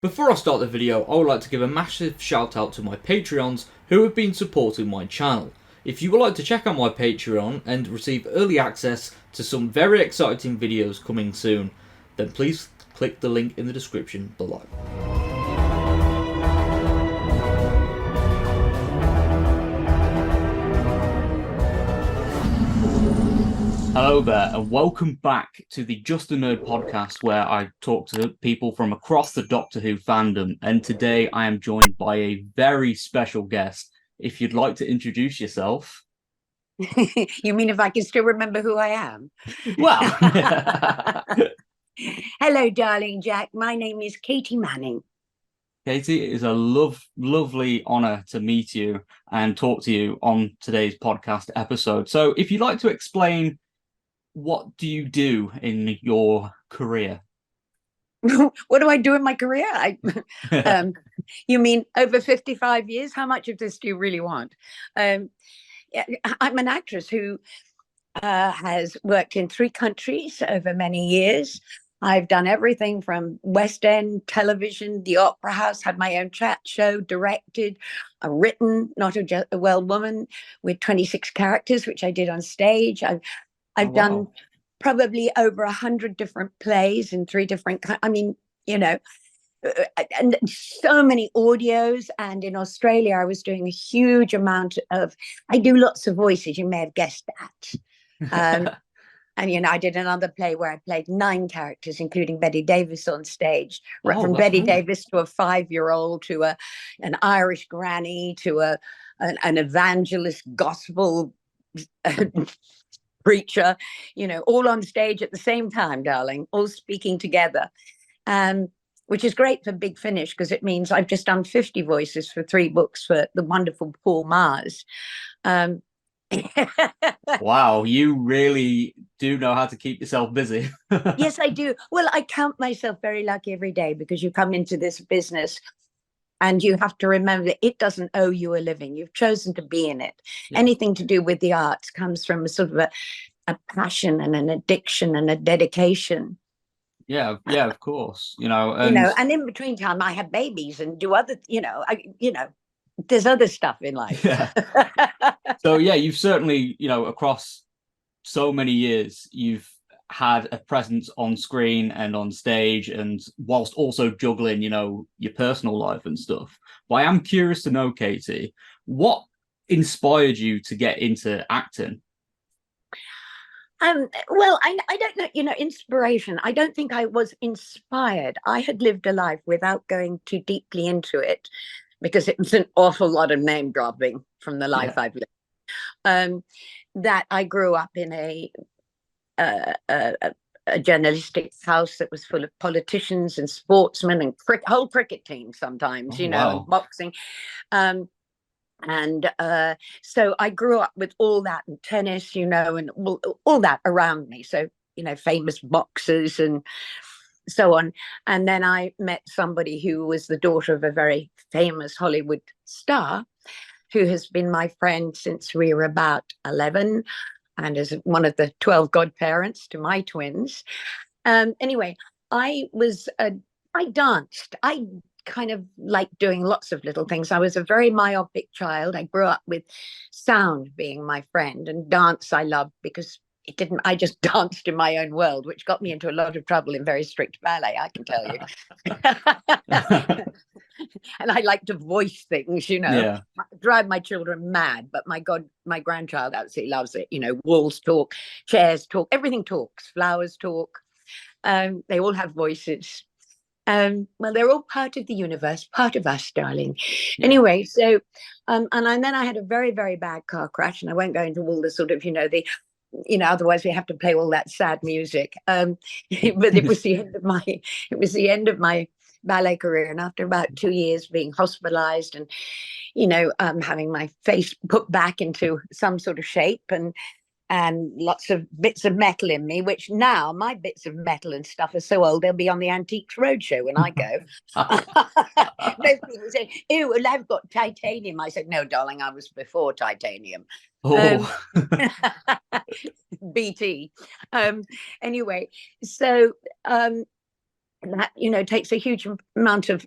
Before I start the video, I would like to give a massive shout out to my Patreons who have been supporting my channel. If you would like to check out my Patreon and receive early access to some very exciting videos coming soon, then please click the link in the description below. Hello there, and welcome back to the Just a Nerd podcast, where I talk to people from across the Doctor Who fandom. And today I am joined by a very special guest. If you'd like to introduce yourself. You mean if I can still remember who I am? Well, Hello, darling Jack. My name is Katy Manning. Katy, it is a lovely honor to meet you and talk to you on today's podcast episode. So if you'd like to explain, what do you do in your career? What do I do in my career? You mean over 55 years? How much of this do you really want? Yeah, I'm an actress who has worked in 3 countries over many years. I've done everything from West End television, the Opera House, had my own chat show, directed, written Not a Well Woman with 26 characters, which I did on stage. I've done probably over 100 different plays in 3 different, and so many audios. And in Australia, I was doing a huge amount of, I do lots of voices, you may have guessed that. And I did another play where I played 9 characters, including Betty Davis on stage, from Betty Davis to a 5-year-old, to an Irish granny, to an evangelist gospel preacher, all on stage at the same time, darling, all speaking together. Which is great for Big Finish, because it means I've just done 50 voices for 3 books for the wonderful Paul Mars. Wow, you really do know how to keep yourself busy. Yes, I do. Well, I count myself very lucky every day, because you come into this business and you have to remember that it doesn't owe you a living. You've chosen to be in it. Yeah. Anything to do with the arts comes from a sort of a passion and an addiction and a dedication. Yeah, of course. And in between time, I have babies and do other, there's other stuff in life. Yeah. So yeah, you've certainly, across so many years, you've had a presence on screen and on stage, and whilst also juggling, your personal life and stuff. But I am curious to know, Katy, what inspired you to get into acting? Well, I don't know, inspiration. I don't think I was inspired. I had lived a life without going too deeply into it, because it was an awful lot of name dropping from the life I've lived. That I grew up in a journalistic house that was full of politicians and sportsmen and whole cricket teams sometimes, and boxing. And so I grew up with all that, and tennis, and all that around me. So, famous boxers and so on. And then I met somebody who was the daughter of a very famous Hollywood star, who has been my friend since we were about 11, and is one of the 12 godparents to my twins. Anyway, I danced. I kind of like doing lots of little things. I was a very myopic child. I grew up with sound being my friend, and dance I loved, because I just danced in my own world, which got me into a lot of trouble in very strict ballet, I can tell you. And I like to voice things, drive my children mad, but my God, my grandchild absolutely loves it. Walls talk, chairs talk, everything talks, flowers talk. They all have voices. Well, they're all part of the universe, part of us, darling. Yeah. Anyway, so, and then I had a very, very bad car crash, and I won't go into all the sort of, otherwise we have to play all that sad music. But it was the end of my ballet career. And after about 2 years being hospitalized and, having my face put back into some sort of shape, and lots of bits of metal in me, which now my bits of metal and stuff are so old, they'll be on the Antiques Roadshow when I go. Most people say, ew, well, I've got titanium. I said, no, darling, I was before titanium. BT. Anyway, so that, takes a huge amount of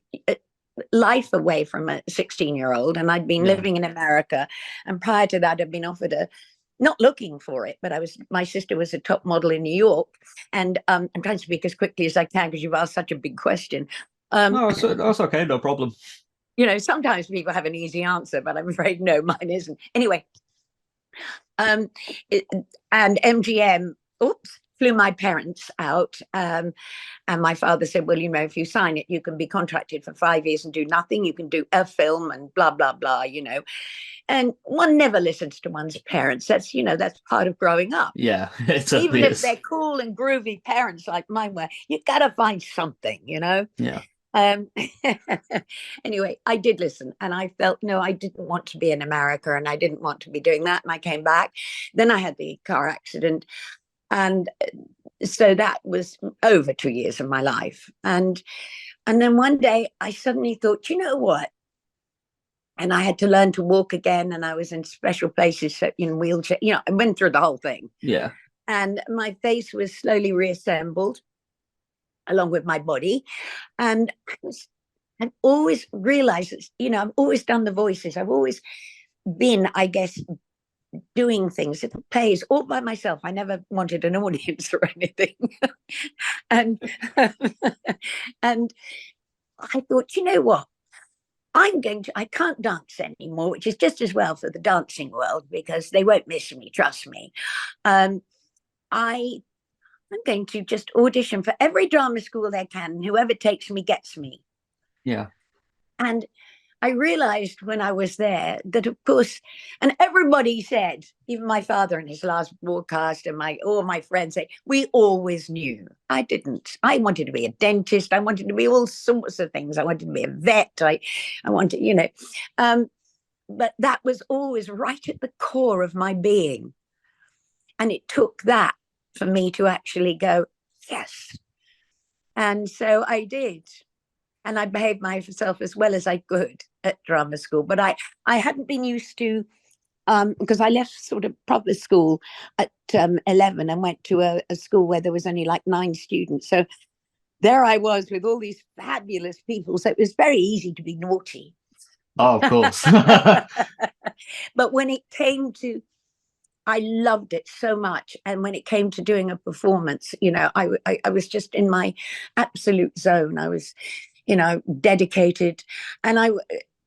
life away from a 16-year-old. And I'd been living in America, and prior to that I'd been offered a, not looking for it, but my sister was a top model in New York. And I'm trying to speak as quickly as I can because you've asked such a big question. No, that's okay, no problem. Sometimes people have an easy answer, but I'm afraid no, mine isn't. Anyway, and MGM, flew my parents out. And my father said, well, if you sign it, you can be contracted for 5 years and do nothing. You can do a film and blah, blah, blah, And one never listens to one's parents. That's, that's part of growing up. Yeah, it even if is. they're cool and groovy parents like mine were, you got to find something, Yeah. Anyway, I did listen, and I felt, no, I didn't want to be in America, and I didn't want to be doing that. And I came back. Then I had the car accident. And so that was over 2 years of my life. And then one day I suddenly thought, you know what? And I had to learn to walk again. And I was in special places, in wheelchair, I went through the whole thing. Yeah. And my face was slowly reassembled along with my body. And I've always realized, I've always done the voices. I've always been, I guess, doing things at plays all by myself. I never wanted an audience or anything. and and I thought, you know what? I can't dance anymore, which is just as well for the dancing world because they won't miss me, trust me. I'm going to just audition for every drama school they can, and whoever takes me gets me. Yeah. And I realized when I was there that, of course, and everybody said, even my father in his last broadcast and all my friends say, we always knew. I didn't. I wanted to be a dentist. I wanted to be all sorts of things. I wanted to be a vet. I wanted, but that was always right at the core of my being. And it took that for me to actually go, yes. And so I did. And I behaved myself as well as I could at drama school. But I hadn't been used to, because I left sort of proper school at 11 and went to a school where there was only like 9 students. So there I was with all these fabulous people. So it was very easy to be naughty. Oh, of course. But when it came to, I loved it so much. And when it came to doing a performance, I was just in my absolute zone. I was, dedicated, and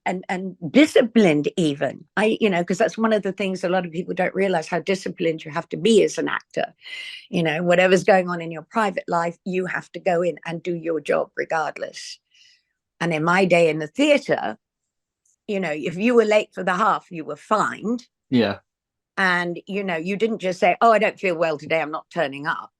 and disciplined even. Because that's one of the things a lot of people don't realize, how disciplined you have to be as an actor. Whatever's going on in your private life, you have to go in and do your job regardless. And in my day in the theater, if you were late for the half, you were fined. Yeah. And, you didn't just say, oh, I don't feel well today, I'm not turning up.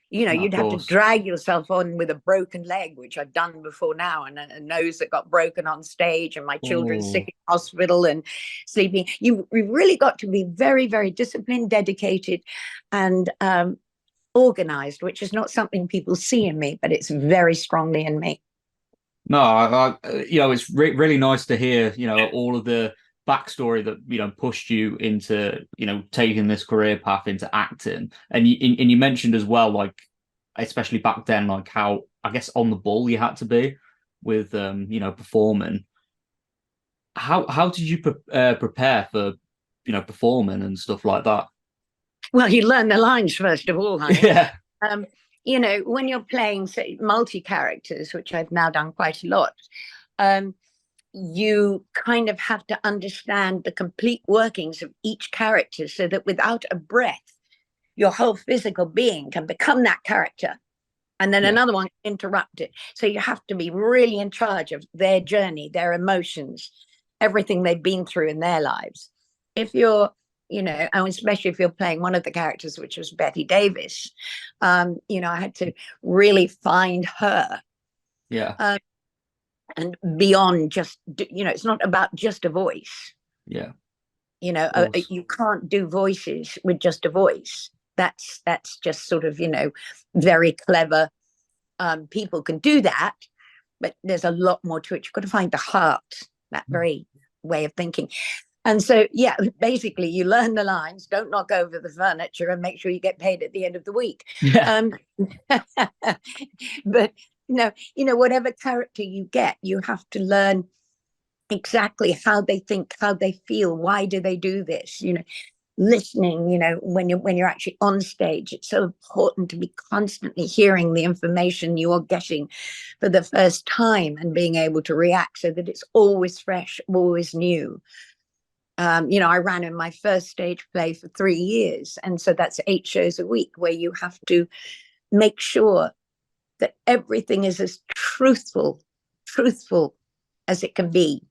You'd have to drag yourself on with a broken leg, which I've done before now, and a nose that got broken on stage, and my children sick in hospital and sleeping. You really got to be very, very disciplined, dedicated, and organized, which is not something people see in me, but it's very strongly in me. No, it's really nice to hear, all of the backstory that pushed you into taking this career path into acting. And you mentioned as well, like, especially back then, like how, I guess, on the ball you had to be with performing. How did you prepare for performing and stuff like that? Well, you learn the lines first of all, honey. Yeah. When you're playing, say, multi-characters, which I've now done quite a lot, you kind of have to understand the complete workings of each character, so that without a breath, your whole physical being can become that character. And then another one interrupt it. So you have to be really in charge of their journey, their emotions, everything they've been through in their lives. If you're, and especially if you're playing one of the characters, which was Betty Davis, I had to really find her. Yeah. And beyond just, it's not about just a voice. Yeah. You can't do voices with just a voice. That's just sort of, very clever. People can do that, but there's a lot more to it. You've got to find the heart, that very way of thinking. And so, basically you learn the lines, don't knock over the furniture, and make sure you get paid at the end of the week. Yeah. But whatever character you get, you have to learn exactly how they think, how they feel, why do they do this, listening, when you're actually on stage. It's so important to be constantly hearing the information you are getting for the first time and being able to react so that it's always fresh, always new. I ran in my first stage play for 3 years, and so that's 8 shows a week, where you have to make sure that everything is as truthful as it can be.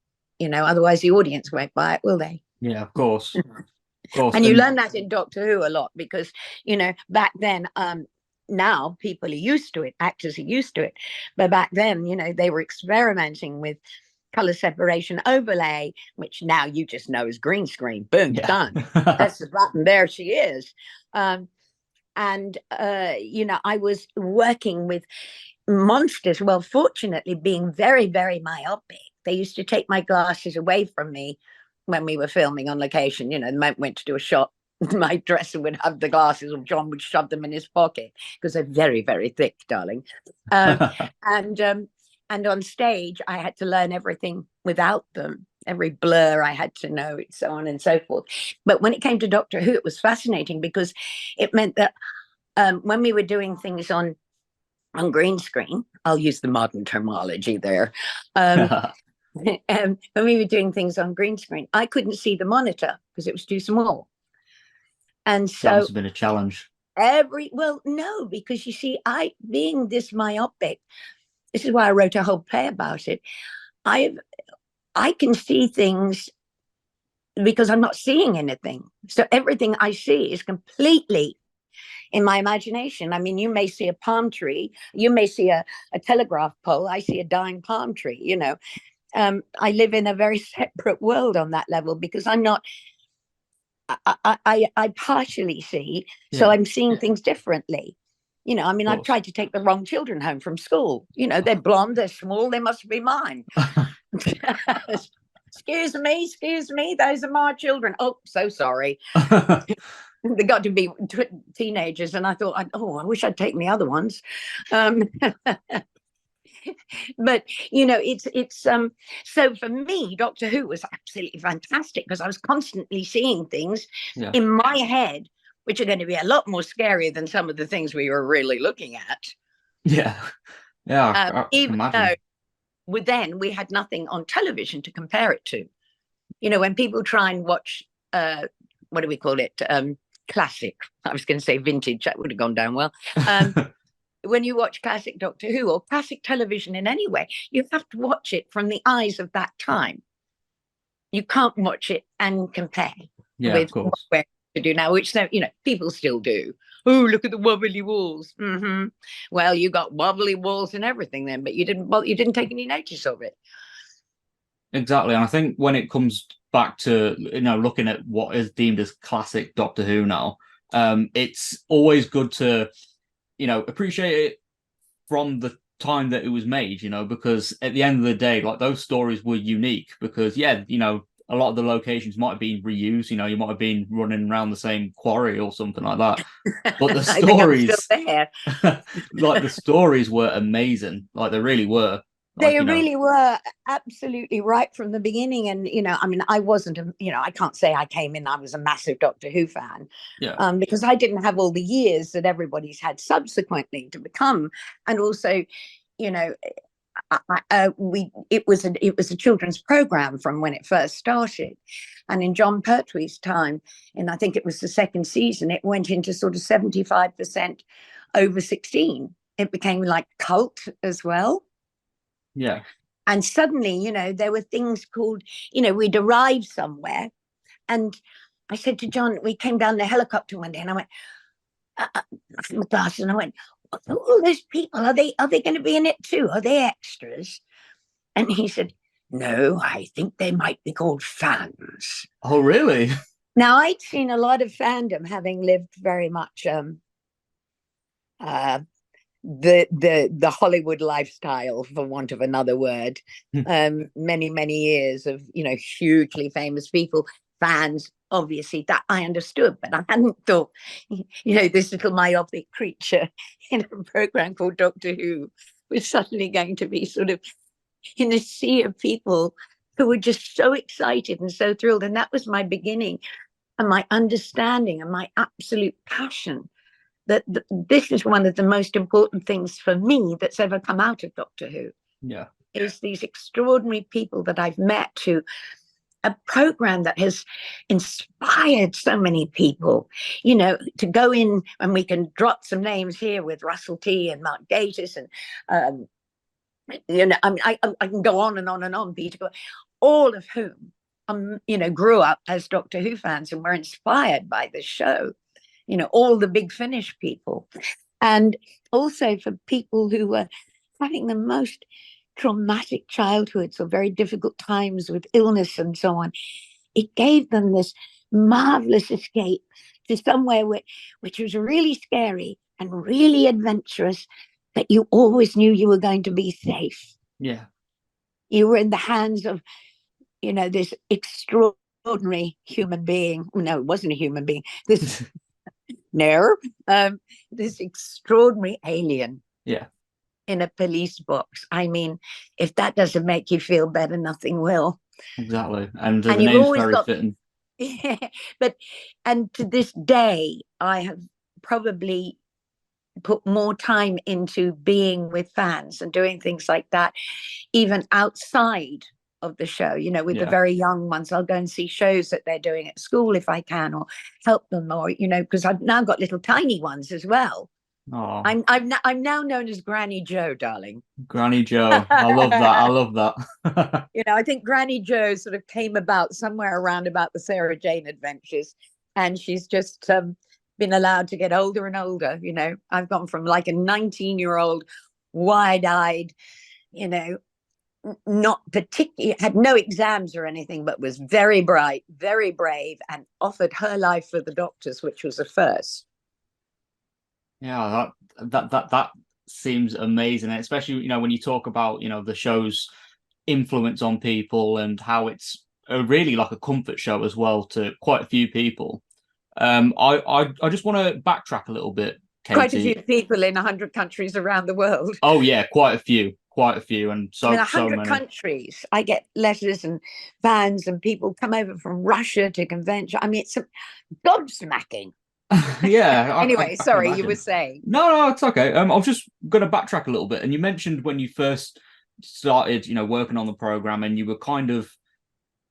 Otherwise the audience won't buy it, will they? Yeah, of course. Of course. And you learn that in Doctor Who a lot, because back then, now people are used to it, actors are used to it, but back then, they were experimenting with color separation overlay, which now you just know is green screen. Boom, done. That's the button, there she is. And I was working with monsters. Well, fortunately, being very, very myopic, they used to take my glasses away from me when we were filming on location. The moment went to do a shot, my dresser would have the glasses, or John would shove them in his pocket, because they're very, very thick, darling. And on stage, I had to learn everything without them. Every blur I had to know, so on and so forth. But when it came to Doctor Who, it was fascinating, because it meant that when we were doing things on green screen, I'll use the modern terminology there. When we were doing things on green screen, I couldn't see the monitor because it was too small. And so that must have been a challenge. Well, no, because you see, being this myopic, this is why I wrote a whole play about it. I can see things because I'm not seeing anything. So everything I see is completely in my imagination. I mean, you may see a palm tree, you may see a telegraph pole, I see a dying palm tree, I live in a very separate world on that level, because I'm not, I partially see, so I'm seeing things differently. I've tried to take the wrong children home from school. They're blonde, they're small, they must be mine. Excuse me, those are my children. Oh, so sorry. They got to be teenagers, and I thought, I wish I'd taken the other ones. But it's so for me, Doctor Who was absolutely fantastic, because I was constantly seeing things in my head which are going to be a lot more scary than some of the things we were really looking at. Even though then we had nothing on television to compare it to. When people try and watch what do we call it, classic, I was going to say vintage, that would have gone down well. When you watch classic Doctor Who or classic television in any way, you have to watch it from the eyes of that time. You can't watch it and compare with what we're to do now, which people still do. Oh, look at the wobbly walls. Mm-hmm. Well, you got wobbly walls and everything then, but you didn't take any notice of it. Exactly. And I think when it comes back to looking at what is deemed as classic Doctor Who now, it's always good to appreciate it from the time that it was made, because at the end of the day, like, those stories were unique, because a lot of the locations might have been reused. You might have been running around the same quarry or something like that. But the stories, like, the stories were amazing. Like, they really were. They really were, absolutely, right from the beginning. And I wasn't I can't say I came in, I was a massive Doctor Who fan, because I didn't have all the years that everybody's had subsequently to become. And also, it was a children's program from when it first started, and in John Pertwee's time, and I think it was the second season, it went into sort of 75% over 16. It became like cult as well. Yeah. And suddenly, there were things called, we'd arrived somewhere, and I said to John, we came down the helicopter one day, and I went, my glasses, and I went, all those people, are they going to be in it too? Are they extras? And he said, no, I think they might be called fans. Oh, really? Now, I'd seen a lot of fandom, having lived very much the Hollywood lifestyle, for want of another word, many, many years of, hugely famous people, fans, obviously, that I understood, but I hadn't thought, this little myopic creature in a program called Doctor Who was suddenly going to be sort of in a sea of people who were just so excited and so thrilled. And that was my beginning and my understanding and my absolute passion that this is one of the most important things for me that's ever come out of Doctor Who. Yeah. Is these extraordinary people that I've met, to a program that has inspired so many people, you know, to go in, and we can drop some names here with Russell T and Mark Gatiss and you know, I mean, I can go on and on and on, Peter, all of whom you know, grew up as Doctor Who fans and were inspired by the show, you know, all the Big Finish people. And also for people who were having the most traumatic childhoods or very difficult times with illness and so on, it gave them this marvelous escape to somewhere which was really scary and really adventurous, that you always knew you were going to be safe. Yeah. You were in the hands of, you know, this extraordinary human being. No, it wasn't a human being. This this extraordinary alien. Yeah. In a police box. I mean, if that doesn't make you feel better, nothing will. Exactly. And the you've name's always very got, fitting. yeah, but and to this day, I have probably put more time into being with fans and doing things like that, even outside of the show, you know, with the very young ones. I'll go and see shows that they're doing at school if I can, or help them, or, you know, because I've now got little tiny ones as well. Oh. I'm now known as Granny Joe, darling. Granny Joe. I love that. I love that. You know, I think Granny Joe sort of came about somewhere around about the Sarah Jane adventures, and she's just been allowed to get older and older. You know, I've gone from like a 19-year-old, wide-eyed, you know, not particularly, had no exams or anything, but was very bright, very brave, and offered her life for the Doctors, which was a first. Yeah, that seems amazing, and especially, you know, when you talk about, you know, the show's influence on people and how it's really like a comfort show as well to quite a few people. I just want to backtrack a little bit, Katy. Quite a few people in 100 countries around the world. Oh yeah, quite a few, and so in 100 so many countries. I get letters and fans and people come over from Russia to convention. I mean, it's gobsmacking. Yeah. Anyway, sorry, you were saying. No, it's okay. I was just going to backtrack a little bit, and you mentioned when you first started, you know, working on the program, and you were kind of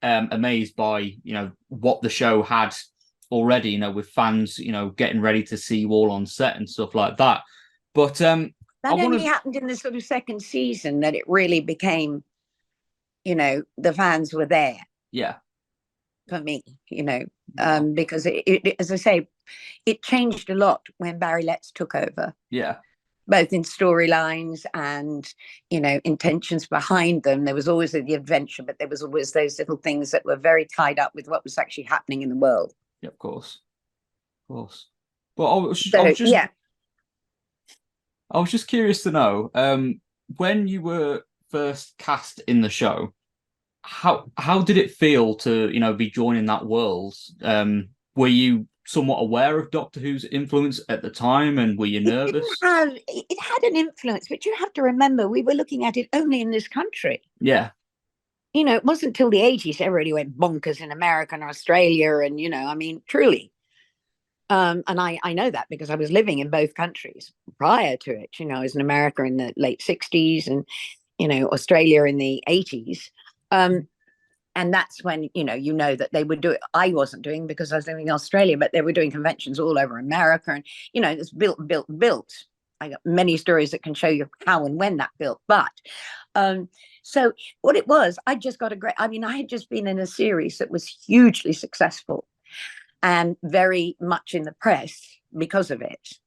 amazed by, you know, what the show had already, you know, with fans, you know, getting ready to see you all on set and stuff like that. But that only happened in the sort of second season that it really became, you know, the fans were there. Yeah. For me, you know, because it, as I say, it changed a lot when Barry Letts took over. Yeah. Both in storylines and, you know, intentions behind them. There was always the adventure, but there was always those little things that were very tied up with what was actually happening in the world. Yeah, of course. Of course. But I was just curious to know, when you were first cast in the show, how did it feel to, you know, be joining that world? Were you somewhat aware of Doctor Who's influence at the time, and were you nervous? It had an influence, but you have to remember we were looking at it only in this country. Yeah. You know, it wasn't until the 80s everybody went bonkers in America and Australia, and, you know, I mean, truly. And I know that because I was living in both countries prior to it. You know, I was in America in the late 60s and, you know, Australia in the 80s. And that's when, you know that they would do it. I wasn't doing because I was living in Australia, but they were doing conventions all over America. And, you know, it's built. I got many stories that can show you how and when that built. But so what it was, I just got I had just been in a series that was hugely successful and very much in the press because of it.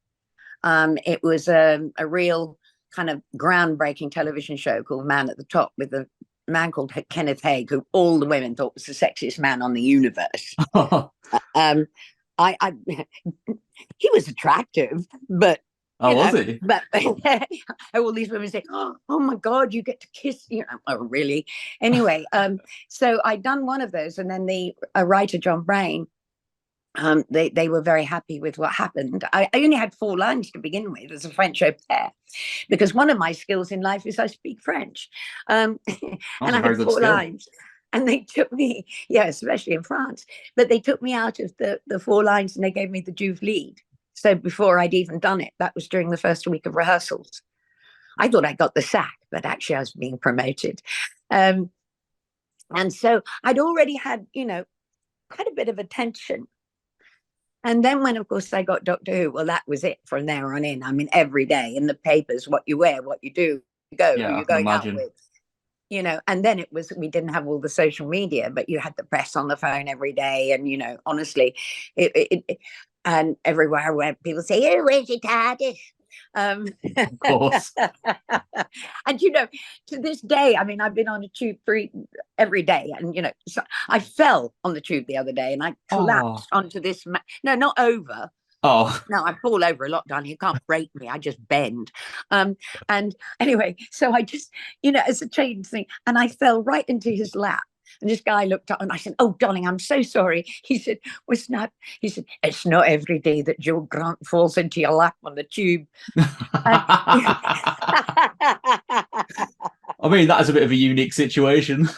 It was a real kind of groundbreaking television show called Man at the Top, with a man called Kenneth Haig, who all the women thought was the sexiest man on the universe. He was attractive, but was he? But all these women say, "Oh my God, you get to kiss!" You know, oh really? Anyway, so I'd done one of those, and then the writer John Brain they were very happy with what happened. I only had 4 lines to begin with as a French au pair, because one of my skills in life is I speak French, and That's a I very had good four skill. lines. And they took me, yeah, especially in France, but they took me out of the 4 lines and they gave me the Juve lead. So before I'd even done it, that was during the first week of rehearsals. I thought I got the sack, but actually I was being promoted. Um, and so I'd already had, quite a bit of attention. And then when, of course, I got Doctor Who, well, that was it from there on in. I mean, every day in the papers, what you wear, what you do, you go, who Yeah, I you're can going out imagine. with. And then it was, we didn't have all the social media, but you had the press on the phone every day. And, honestly, and everywhere I went, people say, oh, where's your TARDIS? Um, Of course. and to this day, I mean, I've been on a tube every day, and so I fell on the tube the other day, and I Oh, collapsed onto this. No, not over. oh, No, I fall over a lot, darling. You can't break me. I just bend. And anyway, so I just, as a train thing, and I fell right into his lap. And this guy looked up and I said, oh, darling, I'm so sorry. He said, well, it's not. He said, it's not every day that Joe Grant falls into your lap on the tube. And I mean, that is a bit of a unique situation.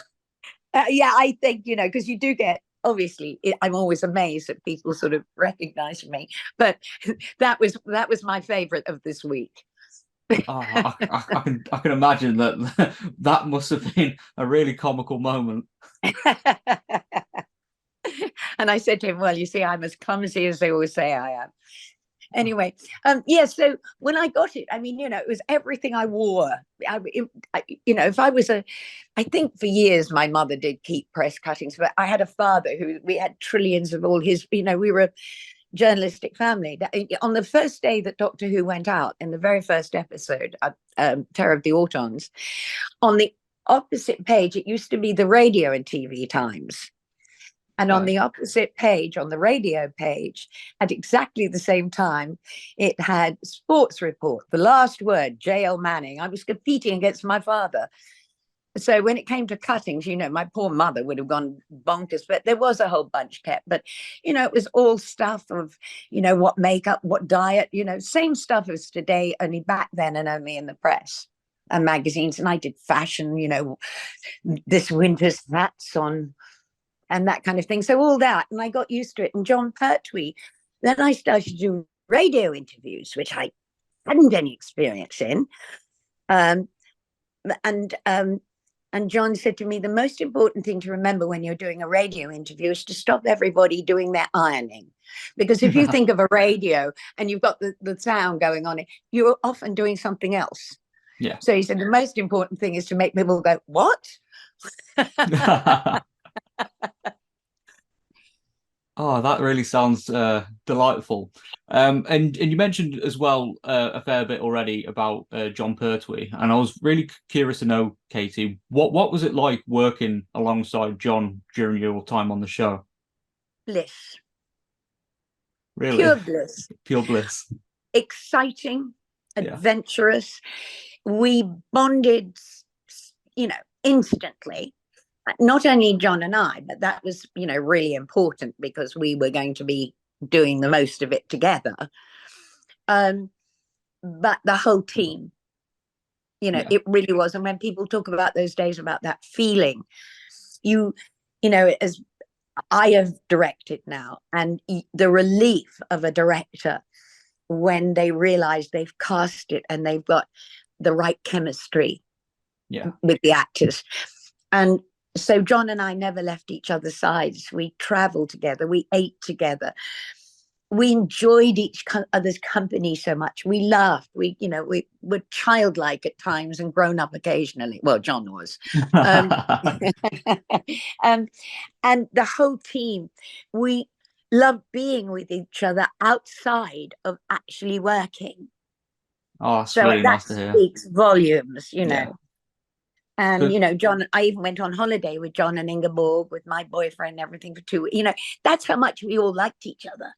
yeah, I think, because you do get, obviously, I'm always amazed that people sort of recognize me. But that was my favorite of this week. Oh, I can imagine that that must have been a really comical moment. And I said to him, well, you see, I'm as clumsy as they always say I am. Anyway, yeah, so when I got it, I mean, it was everything I wore. If I was I think for years my mother did keep press cuttings, but I had a father who, we had trillions of all his, we were a journalistic family. On the first day that Doctor Who went out, in the very first episode, Terror of the Autons, on the opposite page, it used to be the Radio and TV Times. And on Okay. the opposite page, on the radio page, at exactly the same time, it had Sports Report, the last word, J.L. Manning. I was competing against my father. So when it came to cuttings, my poor mother would have gone bonkers, but there was a whole bunch kept. But, it was all stuff of, what makeup, what diet, same stuff as today, only back then and only in the press and magazines. And I did fashion, this winter's hats on and that kind of thing. So all that, and I got used to it. And John Pertwee, then I started to do radio interviews, which I hadn't any experience in. Um, and John said to me, the most important thing to remember when you're doing a radio interview is to stop everybody doing their ironing. Because if you think of a radio and you've got the sound going on it, you're often doing something else. Yeah. So he said, the most important thing is to make people go, what? Oh, that really sounds delightful. And you mentioned as well a fair bit already about John Pertwee, and I was really curious to know, Katy, what was it like working alongside John during your time on the show? Bliss. Really, Pure bliss. pure bliss. Exciting, Yeah. adventurous. We bonded, instantly. Not only John and I, but that was, really important because we were going to be doing the most of it together. But the whole team, Yeah. it really was. And when people talk about those days, about that feeling, you, as I have directed now, and the relief of a director when they realize they've cast it and they've got the right chemistry Yeah. with the actors. And so John and I never left each other's sides. We traveled together, we ate together, we enjoyed each other's company so much. We laughed. We were childlike at times and grown up occasionally. Well, John was. Um, um, and the whole team, we loved being with each other outside of actually working. Oh, that's So really that nice to hear. speaks volumes. Yeah. And, 'Cause- John, I even went on holiday with John and Ingeborg, with my boyfriend and everything for 2 weeks. That's how much we all liked each other.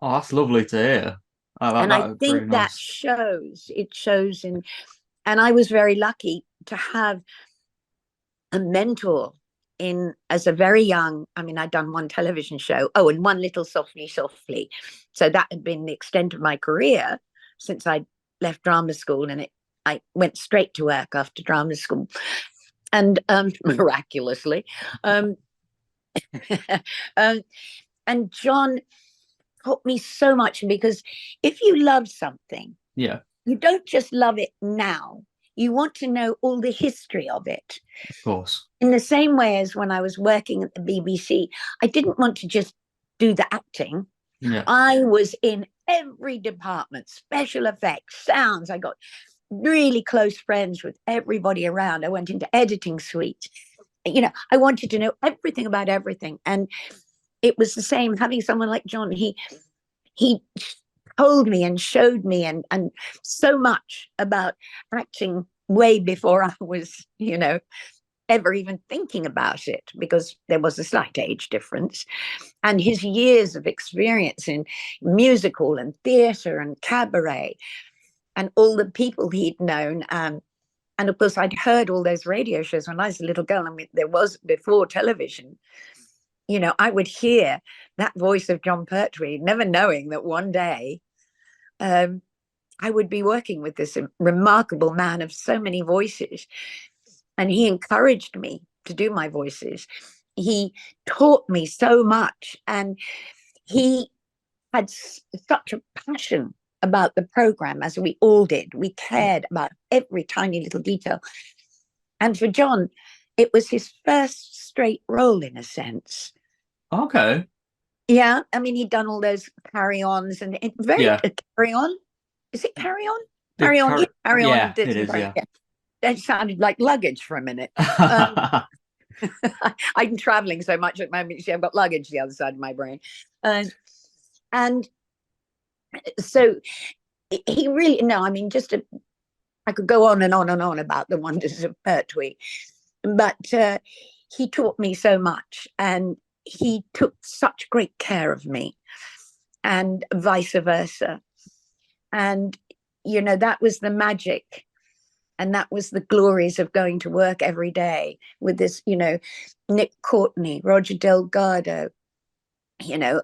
oh, that's lovely to hear. And I That's think really that nice. it shows and I was very lucky to have a mentor in as a very young, I mean, I'd done one television show, and one little Softly Softly. So that had been the extent of my career since I left drama school, and I went straight to work after drama school. And miraculously, um, um, and John taught me so much, because if you love something, Yeah, you don't just love it now. You want to know all the history of it. of course. In the same way as when I was working at the BBC, I didn't want to just do the acting. Yeah. I was in every department, special effects, sounds. I got really close friends with everybody around. I went into editing suite. I wanted to know everything about everything. And it was the same having someone like John. He told me and showed me and so much about acting way before I was, ever even thinking about it, because there was a slight age difference. And his years of experience in musical and theatre and cabaret, and all the people he'd known. And of course, I'd heard all those radio shows when I was a little girl. I mean, there was before television. I would hear that voice of John Pertwee, never knowing that one day I would be working with this remarkable man of so many voices. And he encouraged me to do my voices. He taught me so much. And he had such a passion about the program, as we all did. We cared about every tiny little detail. And for John, it was his first straight role, in a sense. Okay. Yeah, I mean, he'd done all those carry-ons, and carry-on. Is it carry-on? Carry-on, yeah, carry-on. Yeah, it is, yeah. That sounded like luggage for a minute. I'm traveling so much at the moment. See, I've got luggage the other side of my brain. And so he really, no, I mean, I could go on and on and on about the wonders of Pertwee, but he taught me so much, and he took such great care of me, and vice versa. And, that was the magic, and that was the glories of going to work every day with this, Nick Courtney, Roger Delgado,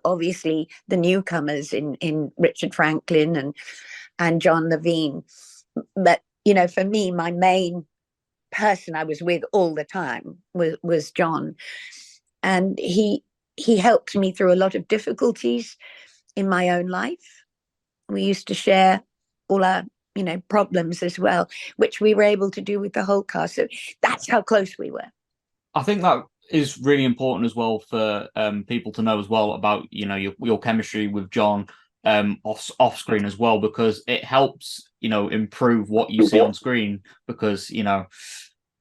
obviously the newcomers in Richard Franklin and John Levine. But, for me, my main person I was with all the time was John. And he helped me through a lot of difficulties in my own life. We used to share all our, problems as well, which we were able to do with the whole cast. So that's how close we were. I think that is really important as well for people to know as well about, your chemistry with John off screen as well, because it helps, improve what you see on screen, because,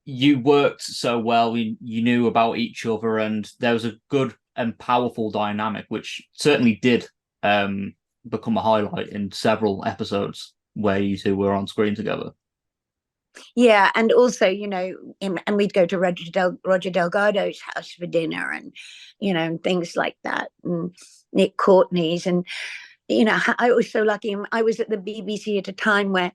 you worked so well, you knew about each other, and there was a good and powerful dynamic, which certainly did become a highlight in several episodes where you two were on screen together. Yeah, and also, and we'd go to Roger Delgado's house for dinner, and and things like that, and Nick Courtney's, and I was so lucky. I was at the BBC at a time where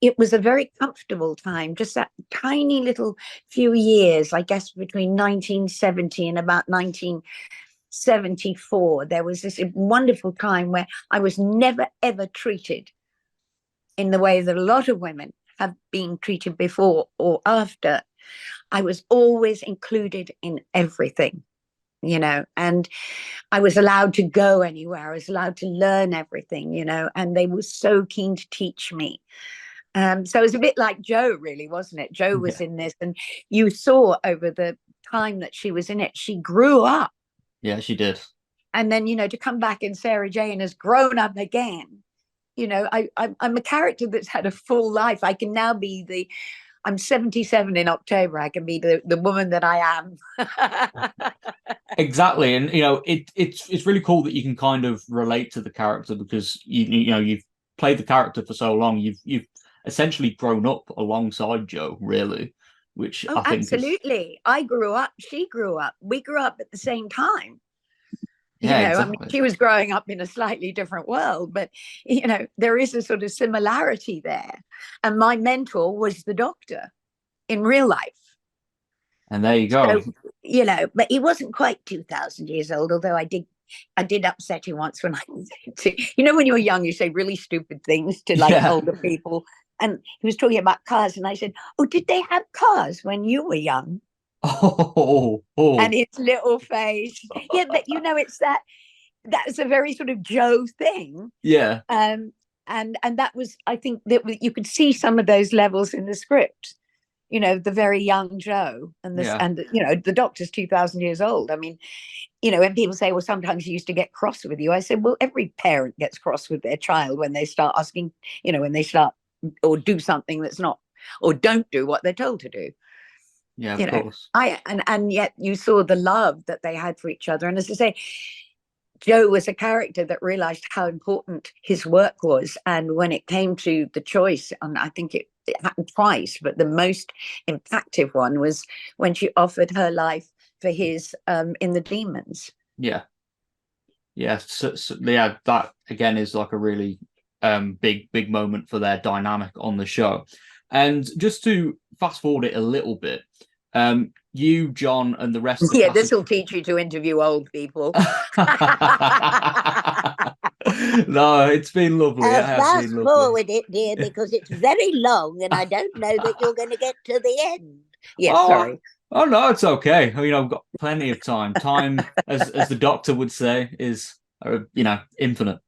it was a very comfortable time, just that tiny little few years, I guess, between 1970 and about 1974. There was this wonderful time where I was never, ever treated in the way that a lot of women have been treated before or after. I was always included in everything, and I was allowed to go anywhere. I was allowed to learn everything, and they were so keen to teach me. So it was a bit like Jo, really, wasn't it? Jo was in this, and you saw over the time that she was in it, she grew up. Yeah, she did. And then, to come back and Sarah Jane has grown up again. I'm a character that's had a full life. I can now be I'm 77 in October. I can be the woman that I am. Exactly. And, it's really cool that you can kind of relate to the character, because, you've played the character for so long. You've essentially grown up alongside Jo, really, which I think absolutely. I grew up, she grew up, we grew up at the same time. Exactly. I mean, she was growing up in a slightly different world, but there is a sort of similarity there. And my mentor was the doctor in real life. And there you go. So, but he wasn't quite 2,000 years old, although I did upset him once when I when you're young, you say really stupid things to like Yeah. older people. And he was talking about cars, and I said, "Oh, did they have cars when you were young?" Oh, oh. And his little face, yeah, but it's that's a very sort of Joe thing. Yeah. And that was, I think, that you could see some of those levels in the script. The very young Joe, and this, Yeah. and the doctor's 2,000 years old. I mean, when people say, well, sometimes you used to get cross with you, I said, well, every parent gets cross with their child when they start asking, when they start or do something that's not, or don't do what they're told to do. Yeah, of course. And yet you saw the love that they had for each other. And as I say, Joe was a character that realized how important his work was. And when it came to the choice, and I think it happened twice, but the most impactful one was when she offered her life for his in the Demons. Yeah. Yeah. Yeah, that again is like a really big moment for their dynamic on the show. And just to fast forward it a little bit, you, John, and the rest of the Yeah, cast. this will teach you to interview old people. No, it's been lovely. It has Fast been lovely. forward it, dear, because it's very long and I don't know that you're going to get to the end. Yes, Oh, sorry. oh no, it's okay. I've got plenty of time. Time, as the doctor would say, is infinite.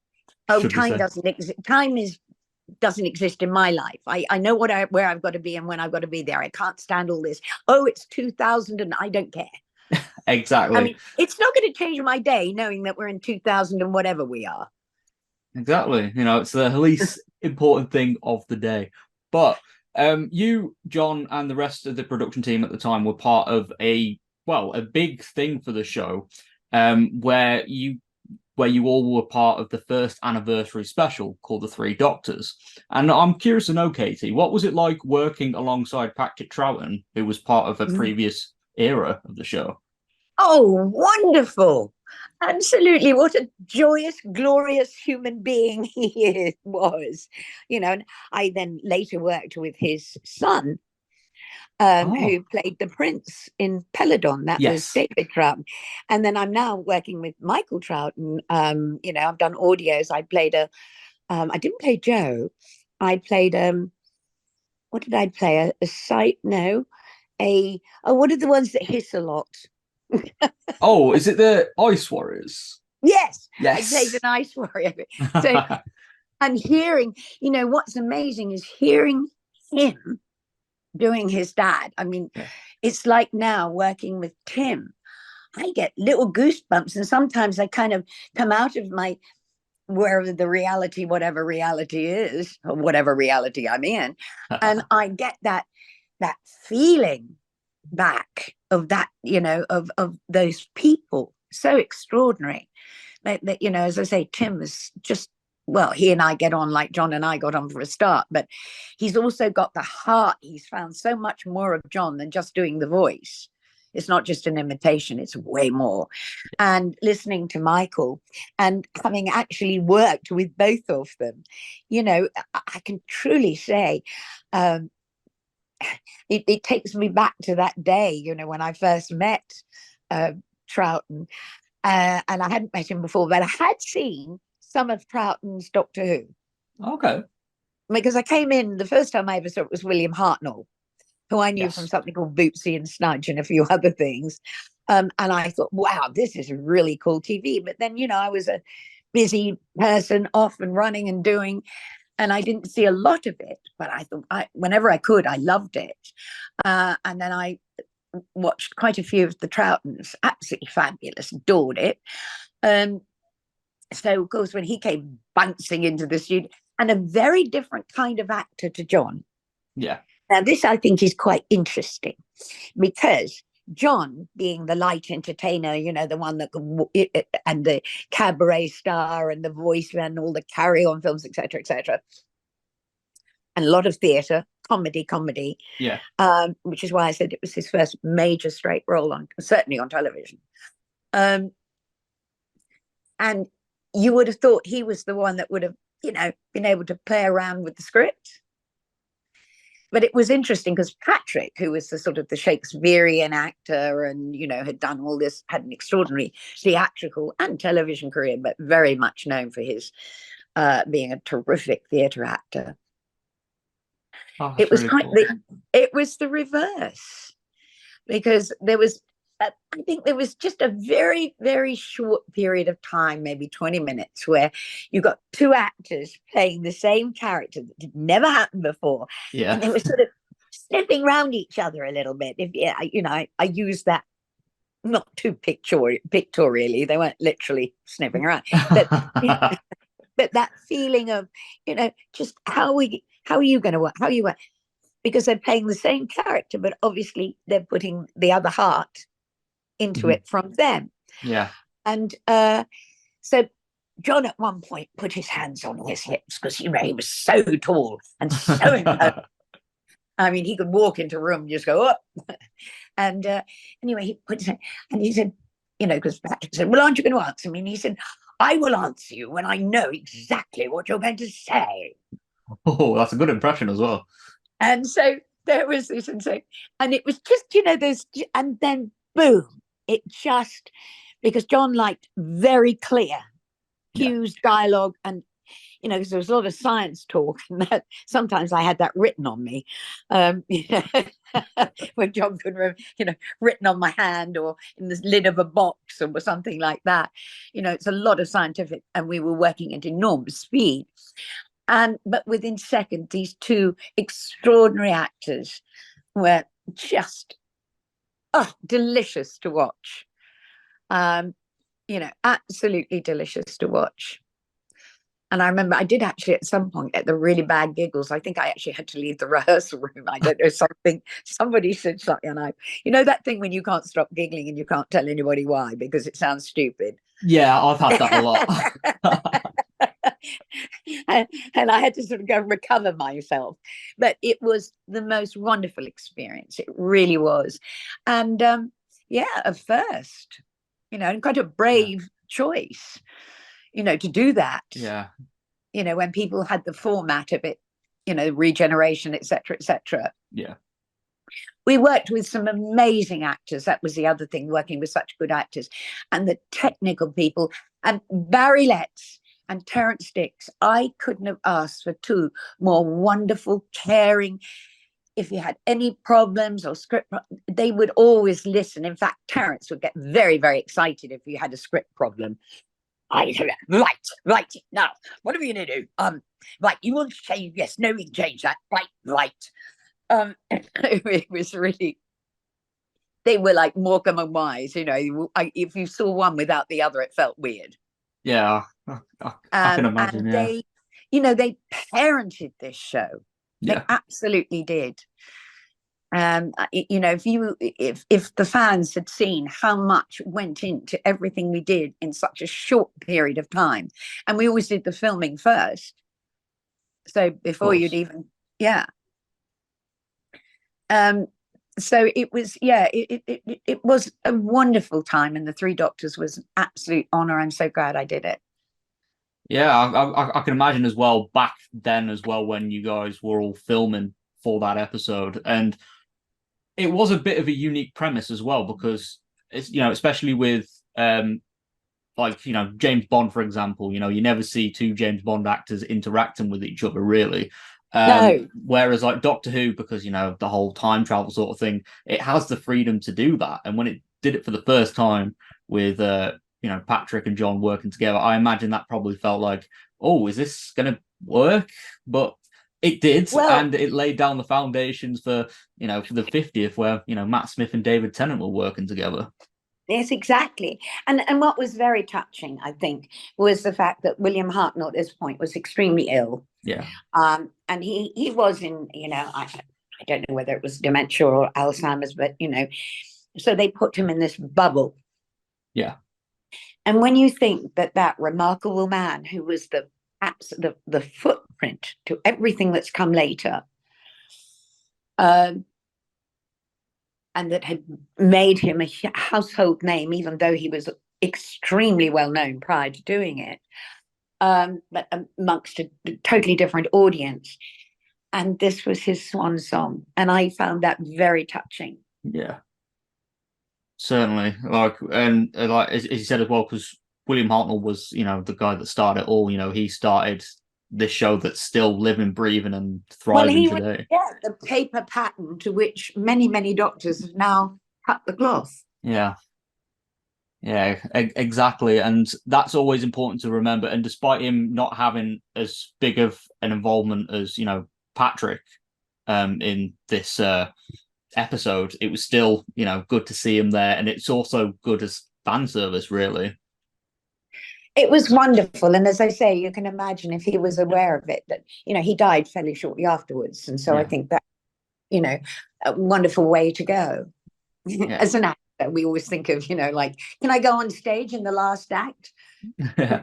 Oh, Should we time say? doesn't exist. Doesn't exist in my life. I know where I've got to be and when I've got to be there. I can't stand all this. Oh, it's 2000 and I don't care. I Exactly. mean, it's not going to change my day knowing that we're in 2000 and whatever we are. Exactly. It's the least important thing of the day. But you, John, and the rest of the production team at the time were part of a big thing for the show, where you all were part of the first anniversary special called The Three Doctors. And I'm curious to know, Katy, what was it like working alongside Patrick Troughton, who was part of a previous era of the show? Oh, wonderful. Absolutely. What a joyous, glorious human being he was. And I then later worked with his son, Oh, who played the prince in Peladon. That was yes. David Troughton. And then I'm now working with Michael Troughton. I've done audios. I didn't play Joe. I played, what did I play? A sight? No. What are the ones that hiss a lot? Oh, is it the Ice Warriors? Yes, I played an Yes. ice warrior. So I'm hearing, what's amazing is hearing him doing his dad. I mean, Yeah. it's like now working with Tim. I get little goosebumps, and sometimes I kind of come out of my wherever the reality, whatever reality is, or whatever reality I'm in, and I get that feeling back of that, of those people. So extraordinary. That, as I say, Tim is just, well, he and I get on like John and I got on for a start, but he's also got the heart. He's found so much more of John than just doing the voice. It's not just an imitation, it's way more. And listening to Michael and having actually worked with both of them, I can truly say, it takes me back to that day, when I first met Troughton. And I hadn't met him before, but I had seen some of Troughton's Doctor Who. Okay. Because I came in, the first time I ever saw it was William Hartnell, who I knew from Yes. something called Bootsy and Snudge and a few other things. And I thought, wow, this is really cool TV. But then, I was a busy person, off and running and doing, and I didn't see a lot of it. But I thought, whenever I could, I loved it. And then I watched quite a few of the Troughtons, absolutely fabulous, adored it. So, of course, when he came bouncing into the studio, and a very different kind of actor to John. Yeah. Now, this I think is quite interesting because John, being the light entertainer, the one that and the cabaret star and the voice and all the carry-on films, etc., and a lot of theatre, comedy. Yeah. Which is why I said it was his first major straight role certainly on television. And you would have thought he was the one that would have, been able to play around with the script. but it was interesting because Patrick, who was the sort of the Shakespearean actor and, you know, had done all this, had an extraordinary theatrical and television career, but very much known for his being a terrific theatre actor. Oh, It that's was really kind cool. it was the reverse, because there was I think there was just a very, very short period of time, maybe 20 minutes, where you got two actors playing the same character that had never happened before. Yeah. And they were sort of sniffing around each other a little bit. If yeah, you know, I use that not too pictorially. They weren't literally sniffing around, but but that feeling of, you know, just how are you going to work? How are you work? Because they're playing the same character, but obviously they're putting the other heart into it from them. Yeah. And so John at one point put his hands on his hips because, you know, he was so tall and so I mean, he could walk into a room and just go up. And anyway, he put his hand, and he said, you know, because Patrick said, well, aren't you going to answer me? And he said, I will answer you when I know exactly what you're going to say. Oh, that's a good impression as well. And so there was this, and it was just, you know, and then boom, it just, because John liked very clear cues, dialogue, and, you know, because there was a lot of science talk, and that sometimes I had that written on me, you know, when John could, you know, written on my hand or in the lid of a box or something like that. You know, it's a lot of scientific, and we were working at enormous speed. But within seconds, these two extraordinary actors were just delicious to watch. You know, absolutely delicious to watch. And I remember I did actually at some point get the really bad giggles. I think I actually had to leave the rehearsal room. I don't know, somebody said something, and you know, that thing when you can't stop giggling and you can't tell anybody why because it sounds stupid. Yeah, I've had that a lot. and I had to sort of go and recover myself. But it was the most wonderful experience. It really was. And yeah, a first, you know, and quite a brave choice, you know, to do that. Yeah. You know, when people had the format of it, you know, regeneration, etc., etc. Yeah. We worked with some amazing actors. That was the other thing, working with such good actors. And the technical people, and Barry Letts and Terence Dix, I couldn't have asked for two more wonderful, caring. If you had any problems or script, they would always listen. In fact, Terence would get very, very excited if you had a script problem. Right. Now, what are we going to do? Right, you want to change? Yes, no, we can change that. Right. It was really. They were like Morecambe and Wise, you know. If you saw one without the other, it felt weird. Yeah, I can imagine. And yeah, they, you know, they parented this show. They absolutely did. You know, if the fans had seen how much went into everything we did in such a short period of time, and we always did the filming first, so before you'd even, so it was, it was a wonderful time, and the Three Doctors was an absolute honor. I'm so glad I did it. Yeah, I can imagine as well back then as well when you guys were all filming for that episode, and it was a bit of a unique premise as well because it's, you know, especially with like, you know, James Bond, for example, you know, you never see two James Bond actors interacting with each other really. No. Whereas like Doctor Who, because, you know, the whole time travel sort of thing, it has the freedom to do that. And when it did it for the first time with you know, Patrick and John working together, I imagine that probably felt like, oh, is this gonna work? But it did, and it laid down the foundations for, you know, for the 50th, where, you know, Matt Smith and David Tennant were working together. Yes, exactly. And what was very touching, I think, was the fact that William Hartnell at this point was extremely ill. Yeah. And he was in, you know, I don't know whether it was dementia or Alzheimer's, but, you know, so they put him in this bubble. Yeah. And when you think that remarkable man who was the footprint to everything that's come later, and that had made him a household name, even though he was extremely well known prior to doing it, but amongst a totally different audience. and this was his swan song, and I found that very touching. Yeah, certainly. Like, and like as you said as well, because William Hartnell was, the guy that started it all. He started this show that's still living, breathing, and Well, thriving he was, today. yeah, the paper pattern to which many, many doctors have now cut the cloth. Yeah. Yeah, exactly. And that's always important to remember. And despite him not having as big of an involvement as, Patrick in this episode, it was still, good to see him there. And it's also good as fan service, really. It was wonderful. And as I say, you can imagine if he was aware of it, that, he died fairly shortly afterwards. And so I Yeah. think that, a wonderful way to go. Yeah. As an actor, we always think of, like, can I go on stage in the last act? Yeah.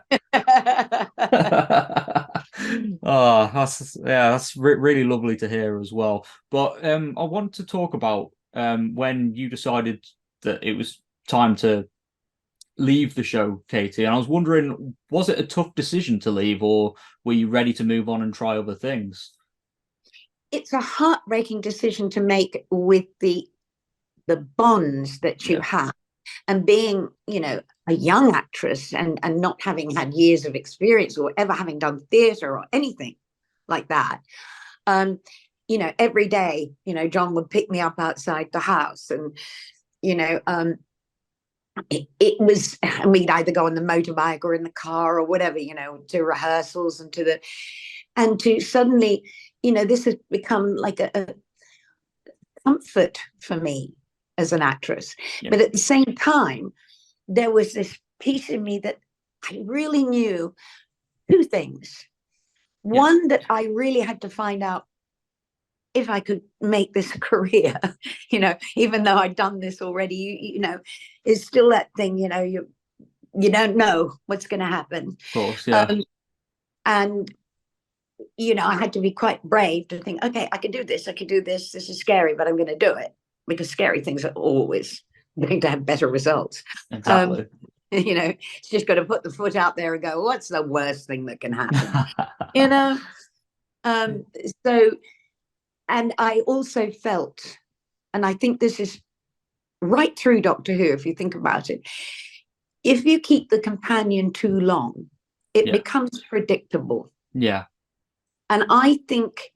Oh, that's really lovely to hear as well. But I want to talk about when you decided that it was time to leave the show, Katy. And I was wondering, was it a tough decision to leave, or were you ready to move on and try other things? It's a heartbreaking decision to make with the bonds that you Yeah. have, and being, a young actress and not having had years of experience or ever having done theatre or anything like that. Every day, John would pick me up outside the house, and it was, and we'd either go on the motorbike or in the car or whatever, to rehearsals and to suddenly, this has become like a comfort for me as an actress. Yeah. But at the same time, there was this piece in me that I really knew two things. Yeah. One, that I really had to find out if I could make this a career, even though I'd done this already, is still that thing, you don't know what's going to happen. Of course, yeah. And, I had to be quite brave to think, okay, I can do this. This is scary, but I'm going to do it, because scary things are always going to have better results. Exactly. It's just got to put the foot out there and go, what's the worst thing that can happen? So, and I also felt, and I think this is right through Doctor Who, if you think about it, if you keep the companion too long, it becomes predictable. Yeah. And I think,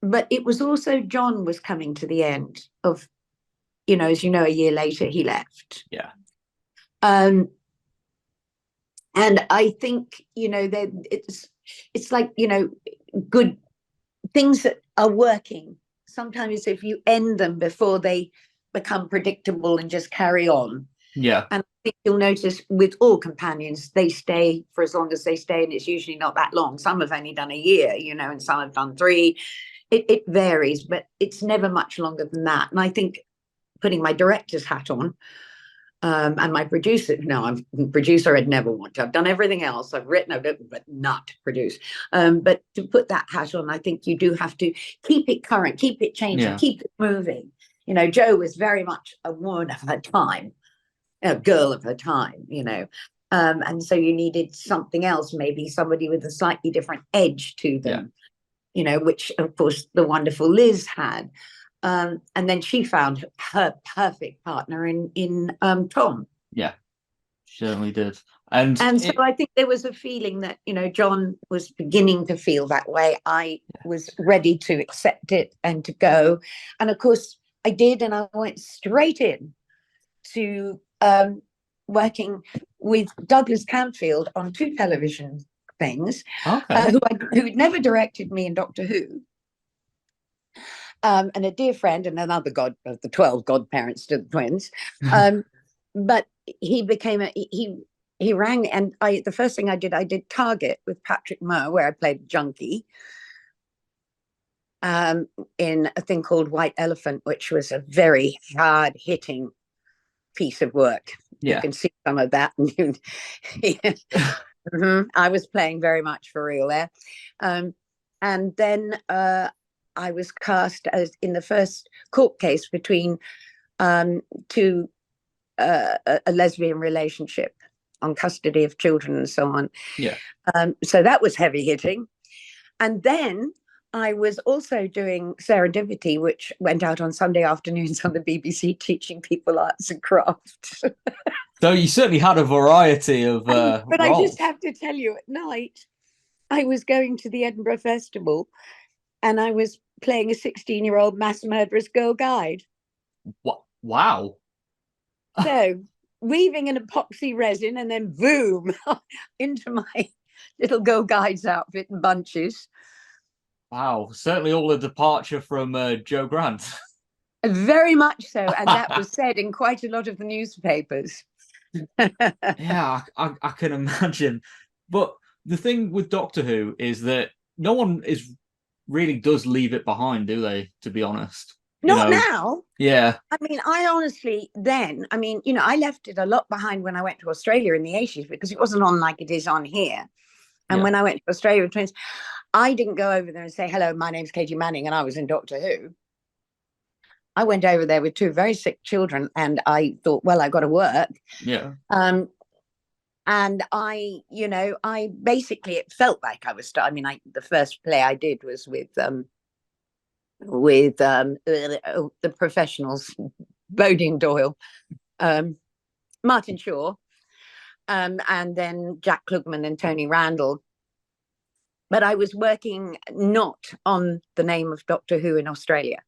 but it was also John was coming to the end of, as you know, a year later he left. Yeah. And I think, that it's like, good things that are working. Sometimes if you end them before they become predictable and just carry on. Yeah. And I think you'll notice with all companions, they stay for as long as they stay, and it's usually not that long. Some have only done a year, and some have done 3. It varies, but it's never much longer than that. And I think, putting my director's hat on, and my producer, no, I'm a producer I'd never want to. I've done everything else. I've written, but not produce. But to put that hat on, I think you do have to keep it current, keep it changing, keep it moving. Jo was very much a woman of her time, a girl of her time, and so you needed something else, maybe somebody with a slightly different edge to them, which of course the wonderful Liz had. And then she found her perfect partner in Tom. Yeah, certainly did. And so I think there was a feeling that, John was beginning to feel that way. I was ready to accept it and to go. And of course I did. And I went straight in to working with Douglas Camfield on 2 television things, who'd never directed me in Doctor Who. And a dear friend and another god of the 12 godparents to the twins. But he became he rang, and the first thing I did Target with Patrick Moore, where I played a junkie, in a thing called White Elephant, which was a very hard hitting piece of work. You can see some of that. I was playing very much for real there. And then I was cast as in the first court case between a lesbian relationship on custody of children and so on. Yeah. So that was heavy hitting. And then I was also doing Serendipity, which went out on Sunday afternoons on the BBC, teaching people arts and crafts. So you certainly had a variety of But I just roles. have to tell you, at night, I was going to the Edinburgh Festival and I was playing a 16-year-old mass murderous girl guide. What? Wow. So weaving an epoxy resin and then boom into my little girl guide's outfit and bunches. Wow. Certainly all a departure from Joe Grant. Very much so. And that was said in quite a lot of the newspapers. Yeah, I can imagine. But the thing with Doctor Who is that no one is really does leave it behind, do they? To be honest, Not now. Yeah. I mean, I honestly then, I mean, I left it a lot behind when I went to Australia in the 80s because it wasn't on like it is on here. And Yeah. when I went to Australia with twins, I didn't go over there and say, hello, my name's Katy Manning and I was in Doctor Who. I went over there with two very sick children and I thought, well, I got to work. Yeah. And I basically, it felt like I was, the first play I did was with the professionals, Bodine Doyle, Martin Shaw, and then Jack Klugman and Tony Randall. But I was working not on the name of Doctor Who in Australia.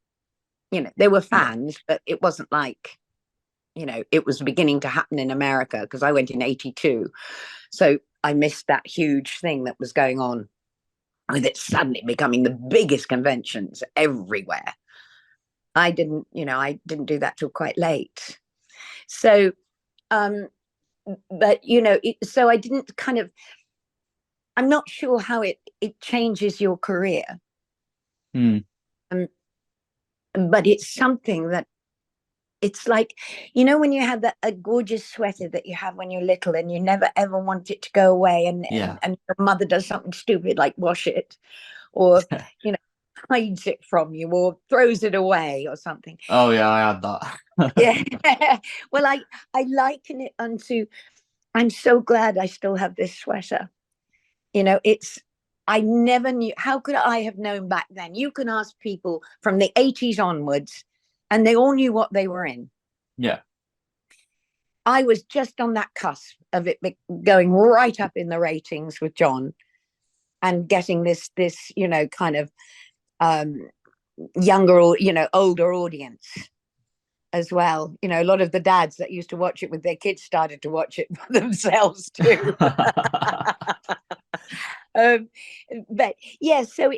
There were fans, but it wasn't like, it was beginning to happen in America because I went in 82. So I missed that huge thing that was going on with it suddenly becoming the biggest conventions everywhere. I didn't do that till quite late. So, but, so I didn't kind of, I'm not sure how it changes your career. But it's something that it's like, when you have a gorgeous sweater that you have when you're little and you never ever want it to go away and your mother does something stupid like wash it or, hides it from you or throws it away or something. Oh, yeah, I had that. Yeah. Well, I liken it unto, I'm so glad I still have this sweater. I never knew, how could I have known back then? You can ask people from the 80s onwards and they all knew what they were in. Yeah. I was just on that cusp of it going right up in the ratings with John and getting this kind of younger or, older audience as well. A lot of the dads that used to watch it with their kids started to watch it for themselves too. But yeah, so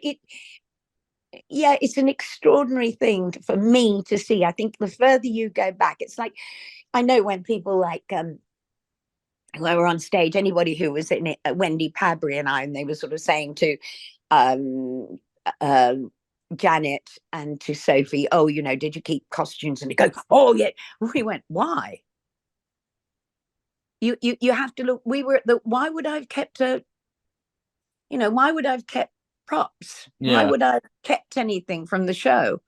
it's an extraordinary thing for me to see. I think the further you go back, it's like, I know when people like who were on stage, anybody who was in it, Wendy Pabry and I, and they were sort of saying to Janet and to Sophie, oh, did you keep costumes? And they go, oh yeah. We went, why? You have to look. We were why would I have kept why would I have kept props? Yeah. Why would I have kept anything from the show?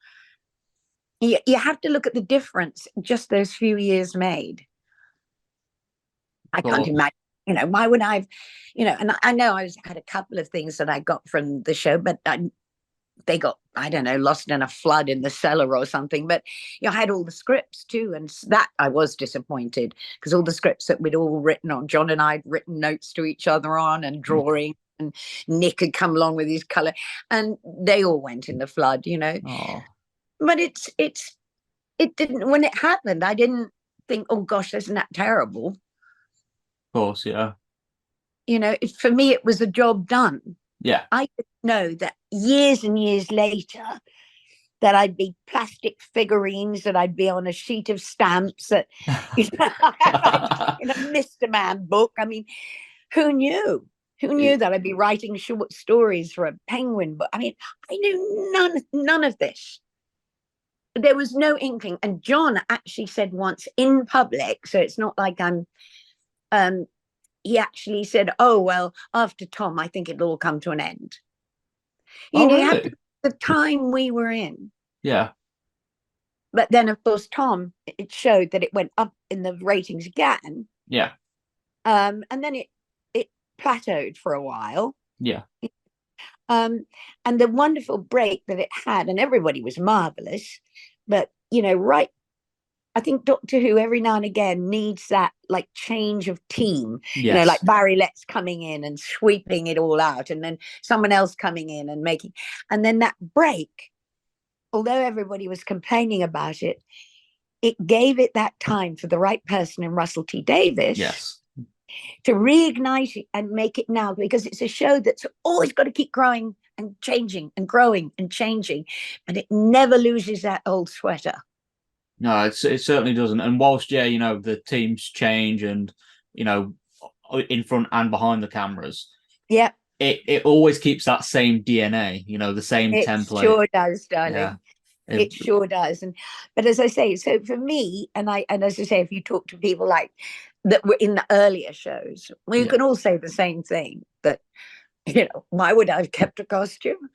You have to look at the difference just those few years made. I can't imagine, why would I have, and I know I had a couple of things that I got from the show, but they got, I don't know, lost in a flood in the cellar or something. But I had all the scripts too, and that I was disappointed because all the scripts that we'd all written on, John and I had written notes to each other on and drawing. And Nick had come along with his color and they all went in the flood, Oh. But it didn't, when it happened, I didn't think, oh gosh, isn't that terrible? Of course, yeah. For me, it was a job done. Yeah. I didn't know that years and years later that I'd be plastic figurines, that I'd be on a sheet of stamps, that, in a Mr. Man book. I mean, who knew? Who knew that I'd be writing short stories for a Penguin book? I mean, I knew none of this. There was no inkling. And John actually said once in public, so it's not like he actually said, oh, well, after Tom, I think it'll all come to an end. Really? You have to, the time we were in. Yeah. But then, of course, Tom, it showed that it went up in the ratings again. Yeah. And then it plateaued for a while. Yeah. Um, and the wonderful break that it had, and everybody was marvelous. But, right, I think Doctor Who every now and again needs that like change of team, like Yes. Barry Letts coming in and sweeping it all out, and then someone else coming in and making, and then that break, although everybody was complaining about it, it gave it that time for the right person in Russell T Davies Yes. to reignite it and make it now, because it's a show that's always got to keep growing and changing and growing and changing, but it never loses that old sweater. No, it certainly doesn't. And whilst, yeah, the teams change and, you know, in front and behind the cameras, Yeah, it always keeps that same DNA, the same it template. sure does, Yeah. darling. It sure does. And but as I say, so for me, and as I say, if you talk to people like that were in the earlier shows, well, you Yeah. can all say the same thing, that why would I have kept a costume?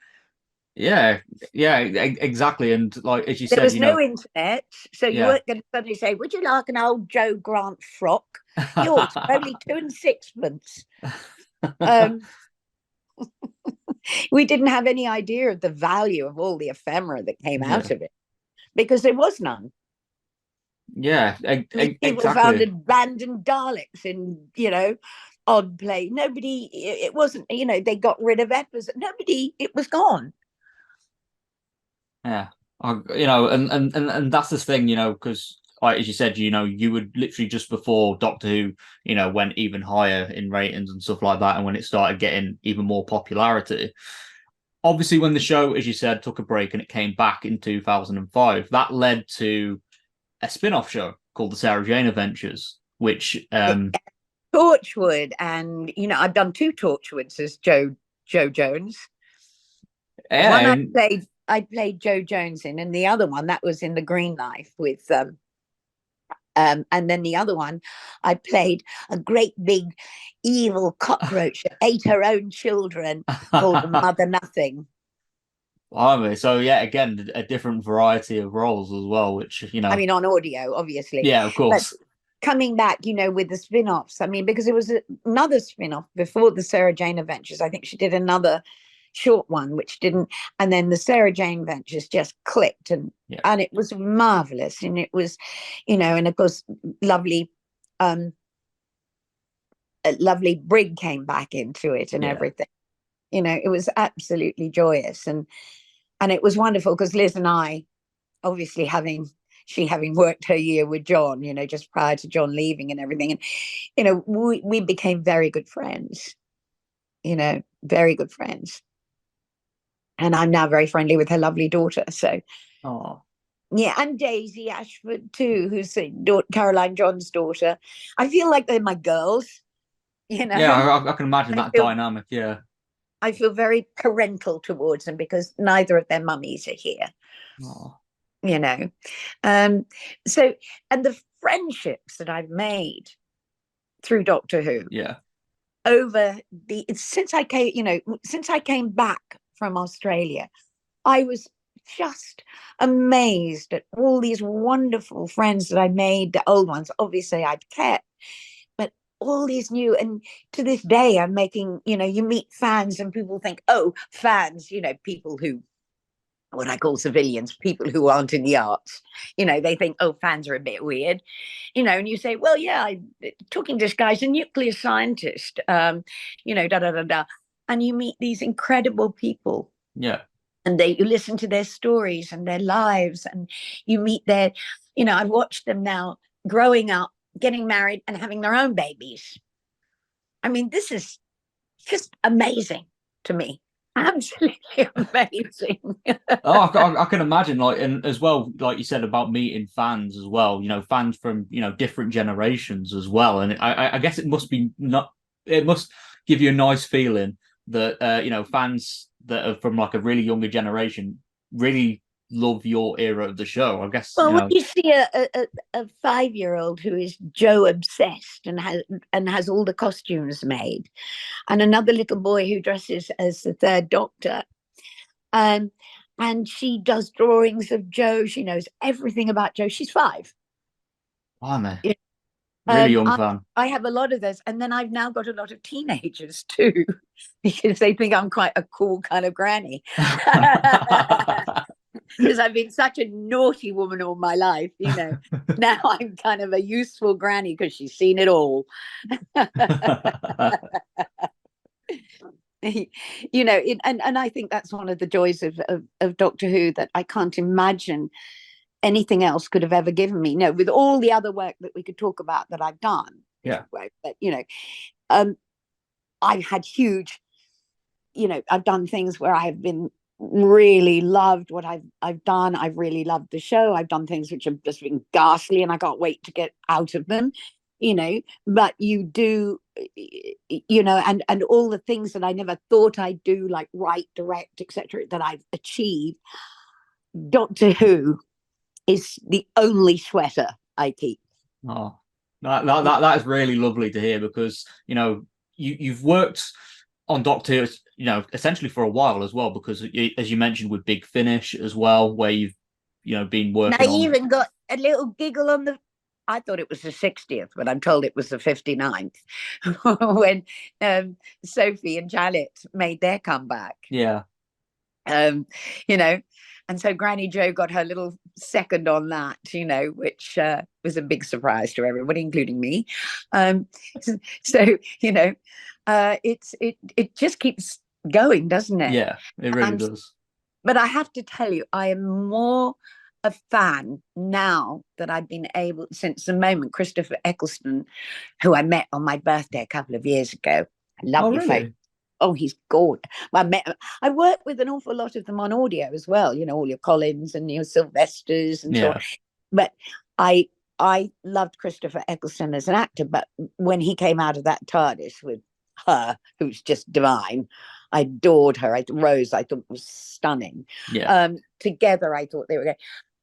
Yeah. Yeah, exactly. And like as you There said, was no internet, so you yeah. weren't going to suddenly say, "Would you like an old Joe Grant frock?" Yours for only 2 and 6pence. Um, we didn't have any idea of the value of all the ephemera that came Yeah. out of it, because there was none. Yeah, I mean, people found exactly. abandoned Daleks in, odd play. Nobody, it wasn't, they got rid of episodes. Nobody, it was gone. Yeah. And that's the thing, because like as you said, you would literally just before Doctor Who, went even higher in ratings and stuff like that, and when it started getting even more popularity. Obviously, when the show, as you said, took a break and it came back in 2005, that led to a spin-off show called the Sarah Jane Adventures, which Torchwood, and I've done two Torchwoods as Joe Jones. One yeah, I played Joe Jones in, and the other one that was in the Green Knife with and then the other one, I played a great big evil cockroach that ate her own children, called Mother Nothing. blimey. So yeah, again, a different variety of roles as well, which I mean, on audio, obviously, yeah, of but course, coming back, with the spin-offs. I mean, because it was another spin-off before the Sarah Jane Adventures. I think she did another short one, which didn't, and then the Sarah Jane Adventures just clicked, and yeah, it was marvelous, and it was, and of course, lovely, um, lovely Brig came back into it and yeah, everything. It was absolutely joyous, and it was wonderful because Liz and I, obviously having worked her year with John, just prior to John leaving and everything, and we became very good friends, very good friends, and I'm now very friendly with her lovely daughter. So oh, yeah, and Daisy Ashford too, who's Caroline John's daughter. I feel like they're my girls. yeah. I can imagine I that feel dynamic. Yeah, I feel very parental towards them because neither of their mummies are here. oh, You know, um, so, and the friendships that I've made through Doctor Who yeah, over the since I came back from Australia, I was just amazed at all these wonderful friends that I made. The old ones, obviously, I've kept, but all these new, and to this day, I'm making. You meet fans, and people think, oh, fans, people who, what I call civilians, people who aren't in the arts. They think, oh, fans are a bit weird. And you say, well, yeah, talking to this guy's a nuclear scientist, da da da da. And you meet these incredible people, yeah. and you listen to their stories and their lives, and you meet I've watched them now growing up, getting married, and having their own babies. I mean, this is just amazing to me. Absolutely amazing. Oh, I can imagine, like, and as well, like you said about meeting fans as well. Fans from different generations as well, and I guess it must be not. It must give you a nice feeling that fans that are from like a really younger generation really love your era of the show. I guess Well, when you see a 5-year-old who is Joe obsessed and has all the costumes made, and another little boy who dresses as the third Doctor, um, and she does drawings of Joe. She knows everything about Joe. She's 5. oh man, Really young I, fan. I have a lot of those, and then I've now got a lot of teenagers too, because they think I'm quite a cool kind of granny. Because I've been such a naughty woman all my life, Now I'm kind of a useful granny because she's seen it all. And I think that's one of the joys of Doctor Who, that I can't imagine anything else could have ever given me. No, with all the other work that we could talk about that I've done. Yeah. But I've had huge, I've done things where I've been really loved what I've done. I've really loved the show. I've done things which have just been ghastly and I can't wait to get out of them, but you do, and all the things that I never thought I'd do, like write, direct, etc., that I've achieved. Doctor Who is the only sweater I keep. Oh, that is really lovely to hear, because you've worked on Doctor Who, essentially for a while as well, because as you mentioned with Big Finish as well, where you've been working. And I even got a little giggle on I thought it was the 60th, but I'm told it was the 59th when Sophie and Janet made their comeback. Yeah. And so Granny Jo got her little second on that, which was a big surprise to everybody, including me. It just keeps going, doesn't it? Yeah, it really does. But I have to tell you, I am more a fan now that I've been able, since the moment Christopher Eccleston, who I met on my birthday a couple of years ago, lovely face. Oh, he's gorgeous. I work with an awful lot of them on audio as well, all your Collins and your Sylvesters and so on. But I loved Christopher Eccleston as an actor, but when he came out of that TARDIS with her, who's just divine, I adored her. Rose, I thought, was stunning. Yeah. Together, I thought they were going.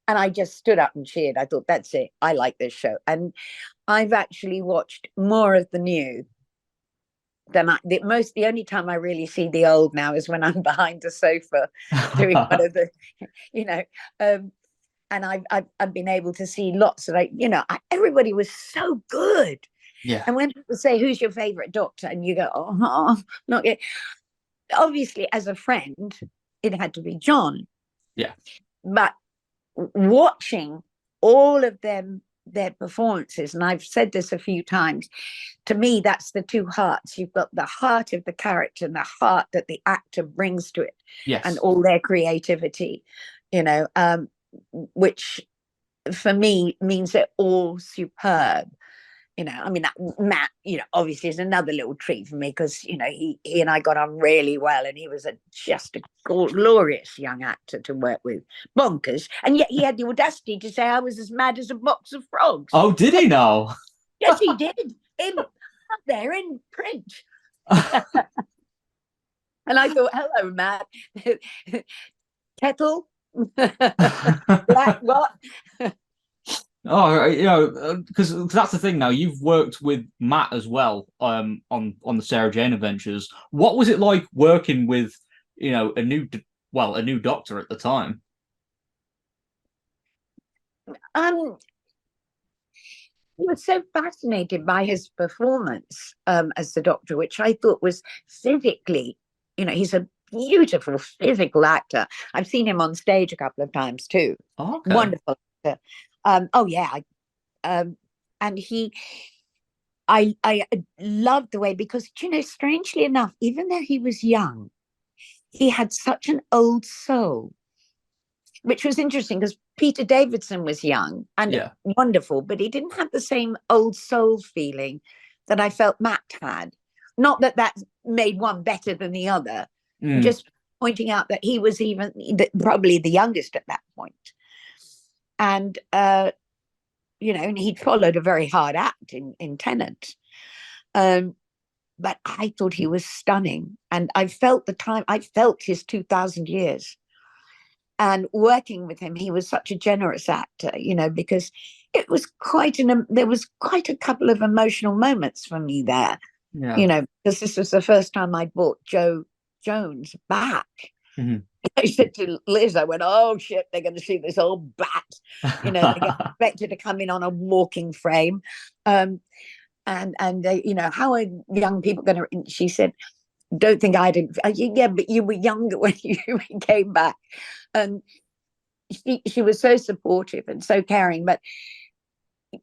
And I just stood up and cheered. I thought, that's it. I like this show. And I've actually watched more of the new than the only time I really see the old now is when I'm behind the sofa doing one of the, and I've been able to see lots of, everybody was so good. Yeah. And when people say, who's your favorite Doctor? And you go, oh, not yet. Obviously, as a friend, it had to be John. Yeah. But watching all of their performances, and I've said this a few times, to me, that's the two hearts. You've got the heart of the character and the heart that the actor brings to it. Yes. And all their creativity, which for me means they're all superb. Matt, obviously is another little treat for me, because, he and I got on really well, and he was just a glorious young actor to work with. Bonkers. And yet he had the audacity to say I was as mad as a box of frogs. Oh, did he now? Yes, he did. Up there in print. And I thought, hello, Matt. Kettle? Black what? Oh, because that's the thing. Now you've worked with Matt as well, on the Sarah Jane Adventures. What was it like working with, a new Doctor at the time? I was so fascinated by his performance as the Doctor, which I thought was physically, he's a beautiful physical actor. I've seen him on stage a couple of times too. Okay. Wonderful actor. And I loved the way, because strangely enough, even though he was young, he had such an old soul, which was interesting, because Peter Davison was young and wonderful, but he didn't have the same old soul feeling that I felt Matt had. Not that made one better than the other, just pointing out that he was probably the youngest at that point. And, and he'd followed a very hard act in Tennant. But I thought he was stunning. And I felt his 2,000 years. And working with him, he was such a generous actor, because it was there was quite a couple of emotional moments for me there, because this was the first time I brought Jo Jones back. Mhm. I said to Liz, I went, oh shit, they're going to see this old bat. They get expected to come in on a walking frame. And they, how are young people going to? She said, don't think I didn't. Yeah, but you were younger when you came back. And she was so supportive and so caring. But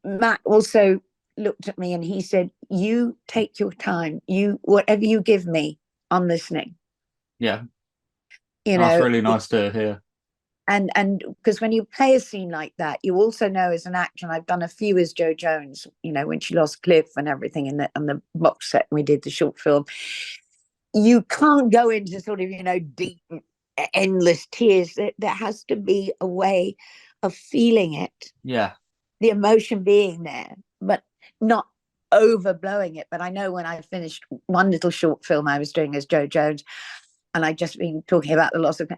Matt also looked at me and he said, you take your time. Whatever you give me, I'm listening. Yeah, You that's know, really nice to hear. and because when you play a scene like that, you also know as an actor, and I've done a few as Jo Jones, when she lost Cliff and everything in the box set, and we did the short film, you can't go into sort of deep endless tears. There has to be a way of feeling it, Yeah, the emotion being there, but not overblowing it. But I know when I finished one little short film I was doing as Jo Jones, and I'd just been talking about the loss of,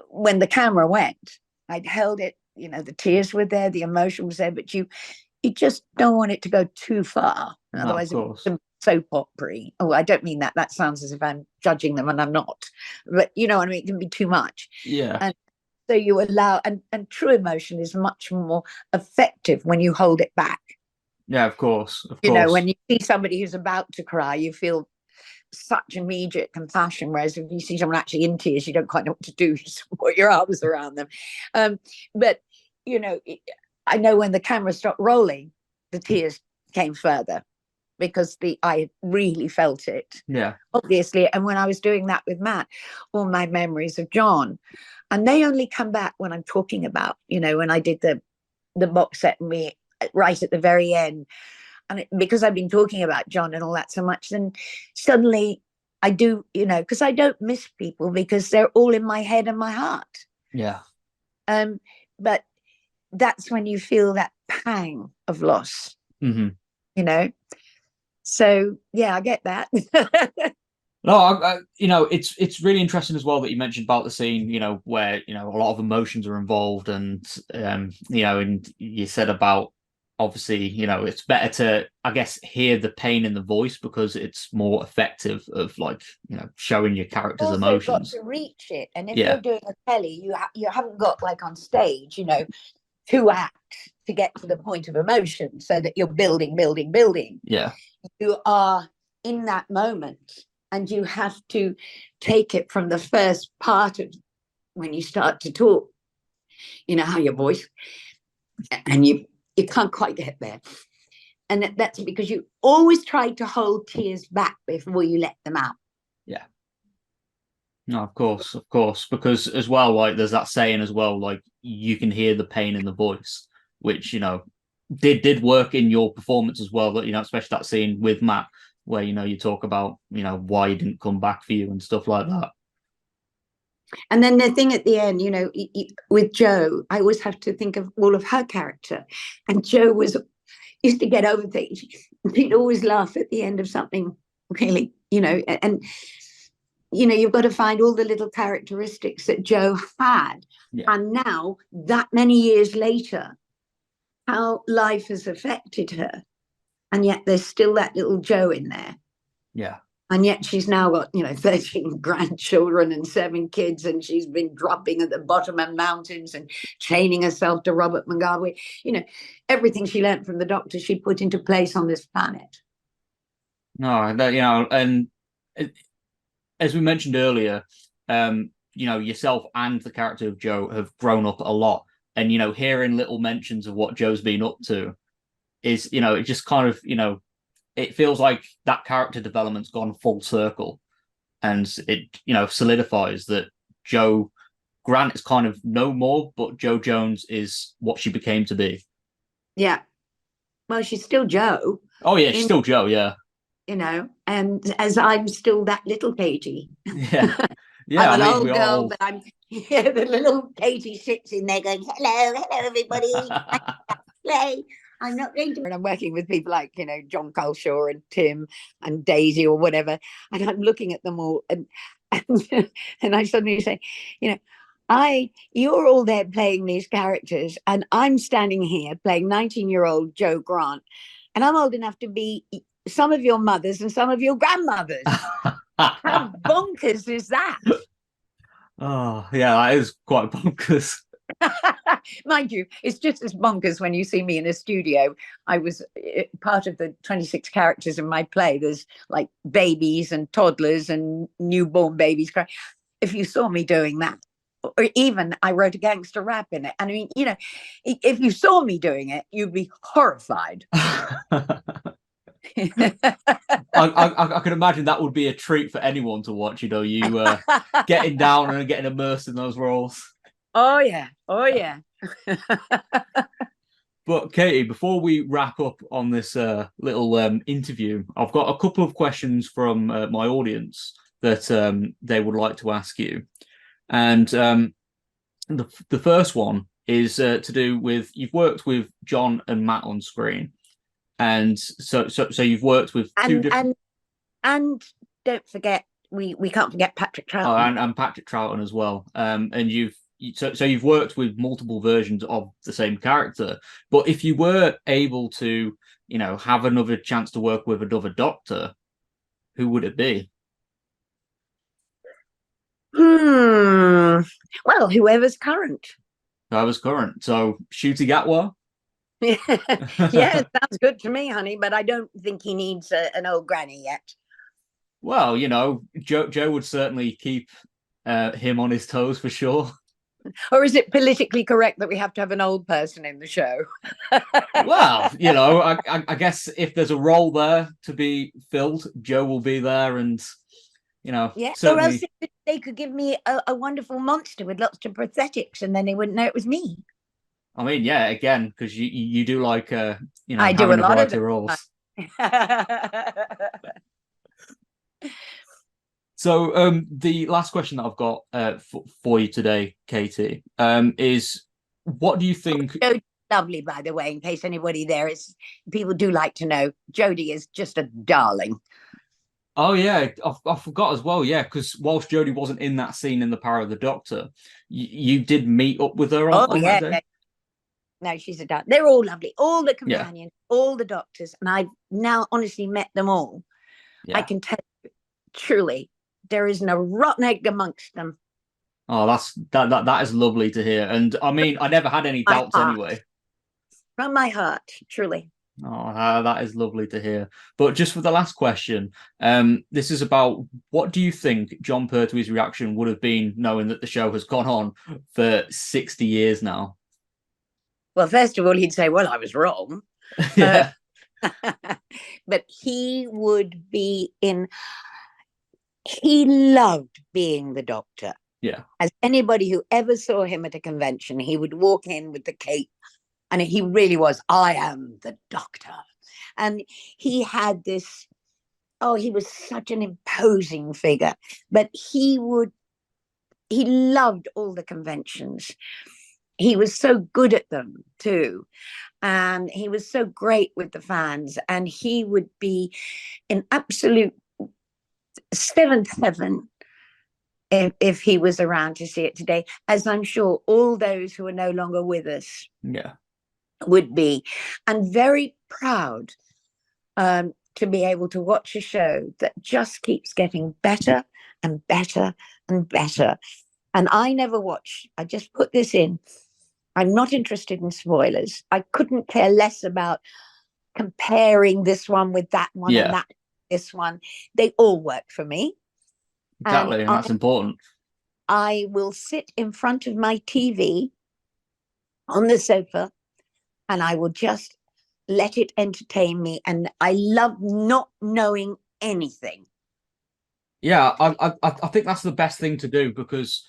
when the camera went, I'd held it, the tears were there, the emotion was there, but you just don't want it to go too far. no, of Otherwise, course. it's soap opera. Oh, I don't mean that. That sounds as if I'm judging them, and I'm not. But you know what I mean? It can be too much. Yeah, And so you allow, and true emotion is much more effective when you hold it back. yeah, of course, of When course. you see somebody who's about to cry, you feel such immediate compassion, whereas if you see someone actually in tears, you don't quite know what to do. You just put your arms around them. But I know when the camera stopped rolling, the tears came further because I really felt it, Yeah, obviously. And when I was doing that with Matt, all my memories of John, and they only come back when I'm talking about, when I did the box set, and we right at the very end. And because I've been talking about John and all that so much, then suddenly I do, because I don't miss people because they're all in my head and my heart. yeah. But that's when you feel that pang of loss, Hmm. So yeah, I get that. No, it's really interesting as well that you mentioned about the scene, where a lot of emotions are involved, and and you said about obviously, it's better to, I guess, hear the pain in the voice because it's more effective of like, showing your character's Also got emotions. to reach it, and if you're Yeah, doing a telly, you haven't got like on stage, 2 acts to get to the point of emotion, so that you're building. yeah, You are in that moment, and you have to take it from the first part of when you start to talk, how your voice, and you can't quite get there. And that's because you always try to hold tears back before you let them out. yeah. No, of course, because as well, like there's that saying as well, like you can hear the pain in the voice, which did work in your performance as well. That especially that scene with Matt, where you talk about why he didn't come back for you and stuff like that. And then the thing at the end, with Jo, I always have to think of all of her character. And Jo used to get over things. She'd always laugh at the end of something, really, and you've got to find all the little characteristics that Jo had. Yeah, And now, that many years later, how life has affected her. And yet there's still that little Jo in there. yeah. And yet she's now got, 13 grandchildren and 7 kids, and she's been dropping at the bottom of mountains and chaining herself to Robert Mugabe. Everything she learned from the doctor, she put into place on this planet. No, that and as we mentioned earlier, yourself and the character of Jo have grown up a lot, and hearing little mentions of what Jo's been up to is, it just kind of, it feels like that character development's gone full circle, and it, solidifies that Jo Grant is kind of no more, but Jo Jones is what she became to be. Yeah. Well, she's still Jo. Oh yeah, she's still Jo, yeah. And as I'm still that little Katy. Yeah. Yeah, I'm I an mean, old we girl, all. but I'm the little Katy sits in there going, hello, everybody. Play. I'm not going to. And I'm working with people like, John Culshaw and Tim and Daisy or whatever. And I'm looking at them all, and I suddenly say, you're all there playing these characters, and I'm standing here playing 19-year-old Jo Grant, and I'm old enough to be some of your mothers and some of your grandmothers. How bonkers is that? Oh, yeah, that is quite bonkers. Mind you, it's just as bonkers when you see me in a studio. I was part of the 26 characters in my play. There's like babies and toddlers and newborn babies crying. If you saw me doing that, or even I wrote a gangster rap in it. I mean, if you saw me doing it, you'd be horrified. I can imagine that would be a treat for anyone to watch. You getting down and getting immersed in those roles. Oh yeah, oh yeah. But Katie, before we wrap up on this little interview, I've got a couple of questions from my audience that they would like to ask you. And the first one is to do with you've worked with John and Matt on screen, and so you've worked with two different. And don't forget, we can't forget Patrick Oh, Troughton. and Patrick Troughton as well. And you've worked with multiple versions of the same character. But if you were able to, have another chance to work with another Doctor, who would it be? Well, whoever's current. I was current. So Shooty Gatwa. Yeah, sounds good to me, honey. But I don't think he needs an old granny yet. Well, Joe would certainly keep him on his toes for sure. Or is it politically correct that we have to have an old person in the show? Well, I guess if there's a role there to be filled, Joe will be there, and Yeah, or else certainly. they could give me a wonderful monster with lots of prosthetics, and then they wouldn't know it was me. I mean, yeah, again, because you do like I do a having a lot of variety of roles. So the last question that I've got for you today, Katie, is what do you think? Jodie's lovely, by the way, in case anybody there is. People do like to know. Jodie is just a darling. Oh yeah, I forgot as well. Yeah, because whilst Jodie wasn't in that scene in The Power of the Doctor, you did meet up with her Oh on that yeah, day. no, she's a darling. They're all lovely, all the Yeah, companions, all the doctors, and I've now honestly met them all. I yeah. can tell you, truly, there isn't a rotten egg amongst them. Oh, that is lovely to hear. And I mean, I never had any My doubts heart, anyway. from my heart, truly. Oh, that is lovely to hear. But just for the last question, this is about what do you think John Pertwee's reaction would have been knowing that the show has gone on for 60 years now? Well, first of all, he'd say, "Well, I was wrong," Yeah, but he would be in. He loved being the Doctor. yeah, As anybody who ever saw him at a convention, he would walk in with the cape, and he really was, "I am the Doctor." And he had this, oh, he was such an imposing figure, but he loved all the conventions. He was so good at them too. And he was so great with the fans. And he would be in absolute seventh heaven if he was around to see it today, as I'm sure all those who are no longer with us yeah. would be. And very proud to be able to watch a show that just keeps getting better and better and better. And I never watch, I just put this in. I'm not interested in spoilers. I couldn't care less about comparing this one with that one and Yeah, that this one. They all work for me. And exactly, and that's important. I will sit in front of my TV on the sofa and I will just let it entertain me. And I love not knowing anything. Yeah, I think that's the best thing to do because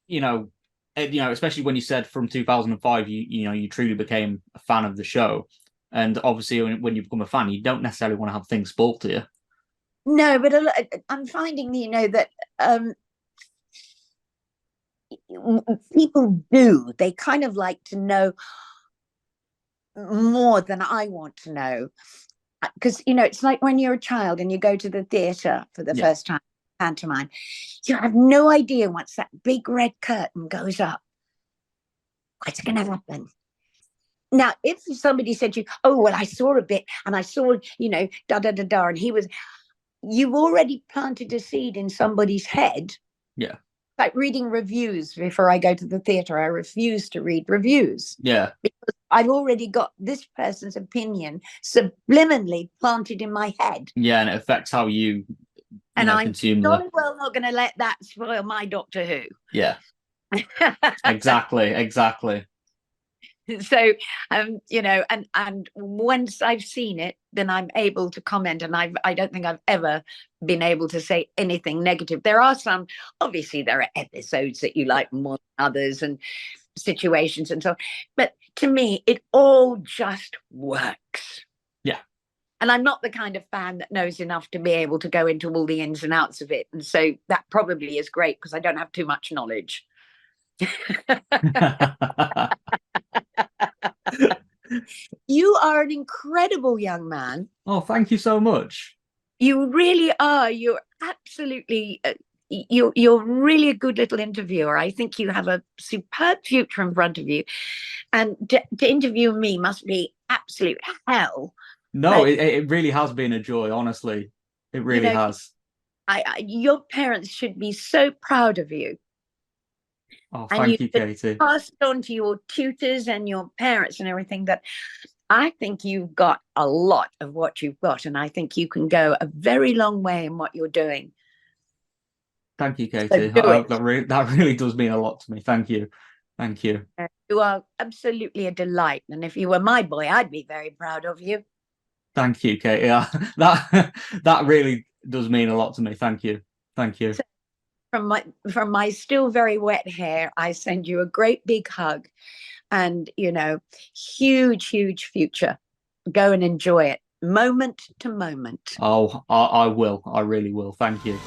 you know, especially when you said from 2005, you truly became a fan of the show, and obviously when you become a fan, you don't necessarily want to have things spoiled to you. No, but I'm finding, that people do. They kind of like to know more than I want to know. Because, it's like when you're a child and you go to the theatre for the Yeah, first time, pantomime, you have no idea once that big red curtain goes up, what's going to happen. Now, if somebody said to you, "Oh, well, I saw a bit and I saw, da da da da," and you've already planted a seed in somebody's head. yeah, like reading reviews before I go to the theatre. I refuse to read reviews Yeah. because I've already got this person's opinion subliminally planted in my head. Yeah, and it affects how and I'm consume jolly well not going to let that spoil my Doctor Who. Yeah. Exactly. So and once I've seen it, then I'm able to comment, and I don't think I've ever been able to say anything negative. There are some, obviously there are episodes that you like more than others and situations and so on, but to me it all just works. Yeah. And I'm not the kind of fan that knows enough to be able to go into all the ins and outs of it, and so that probably is great because I don't have too much knowledge. You are an incredible young man. Oh, thank you so much. You really are. You're absolutely you're really a good little interviewer. I think you have a superb future in front of you, and to interview me must be absolute hell. No, it really has been a joy, honestly. It really has. Your parents should be so proud of you. Oh, And thank you, Katy. passed on to your tutors and your parents and everything that I think you've got a lot of what you've got, and I think you can go a very long way in what you're doing. Thank you, Katy. So that really does mean a lot to me. Thank you. Thank you. You are absolutely a delight. And if you were my boy, I'd be very proud of you. Thank you, Katy. Yeah, that really does mean a lot to me. Thank you. Thank you. So from my still very wet hair, I send you a great big hug, and huge future. Go and enjoy it moment to moment. Oh, I will. I really will. Thank you.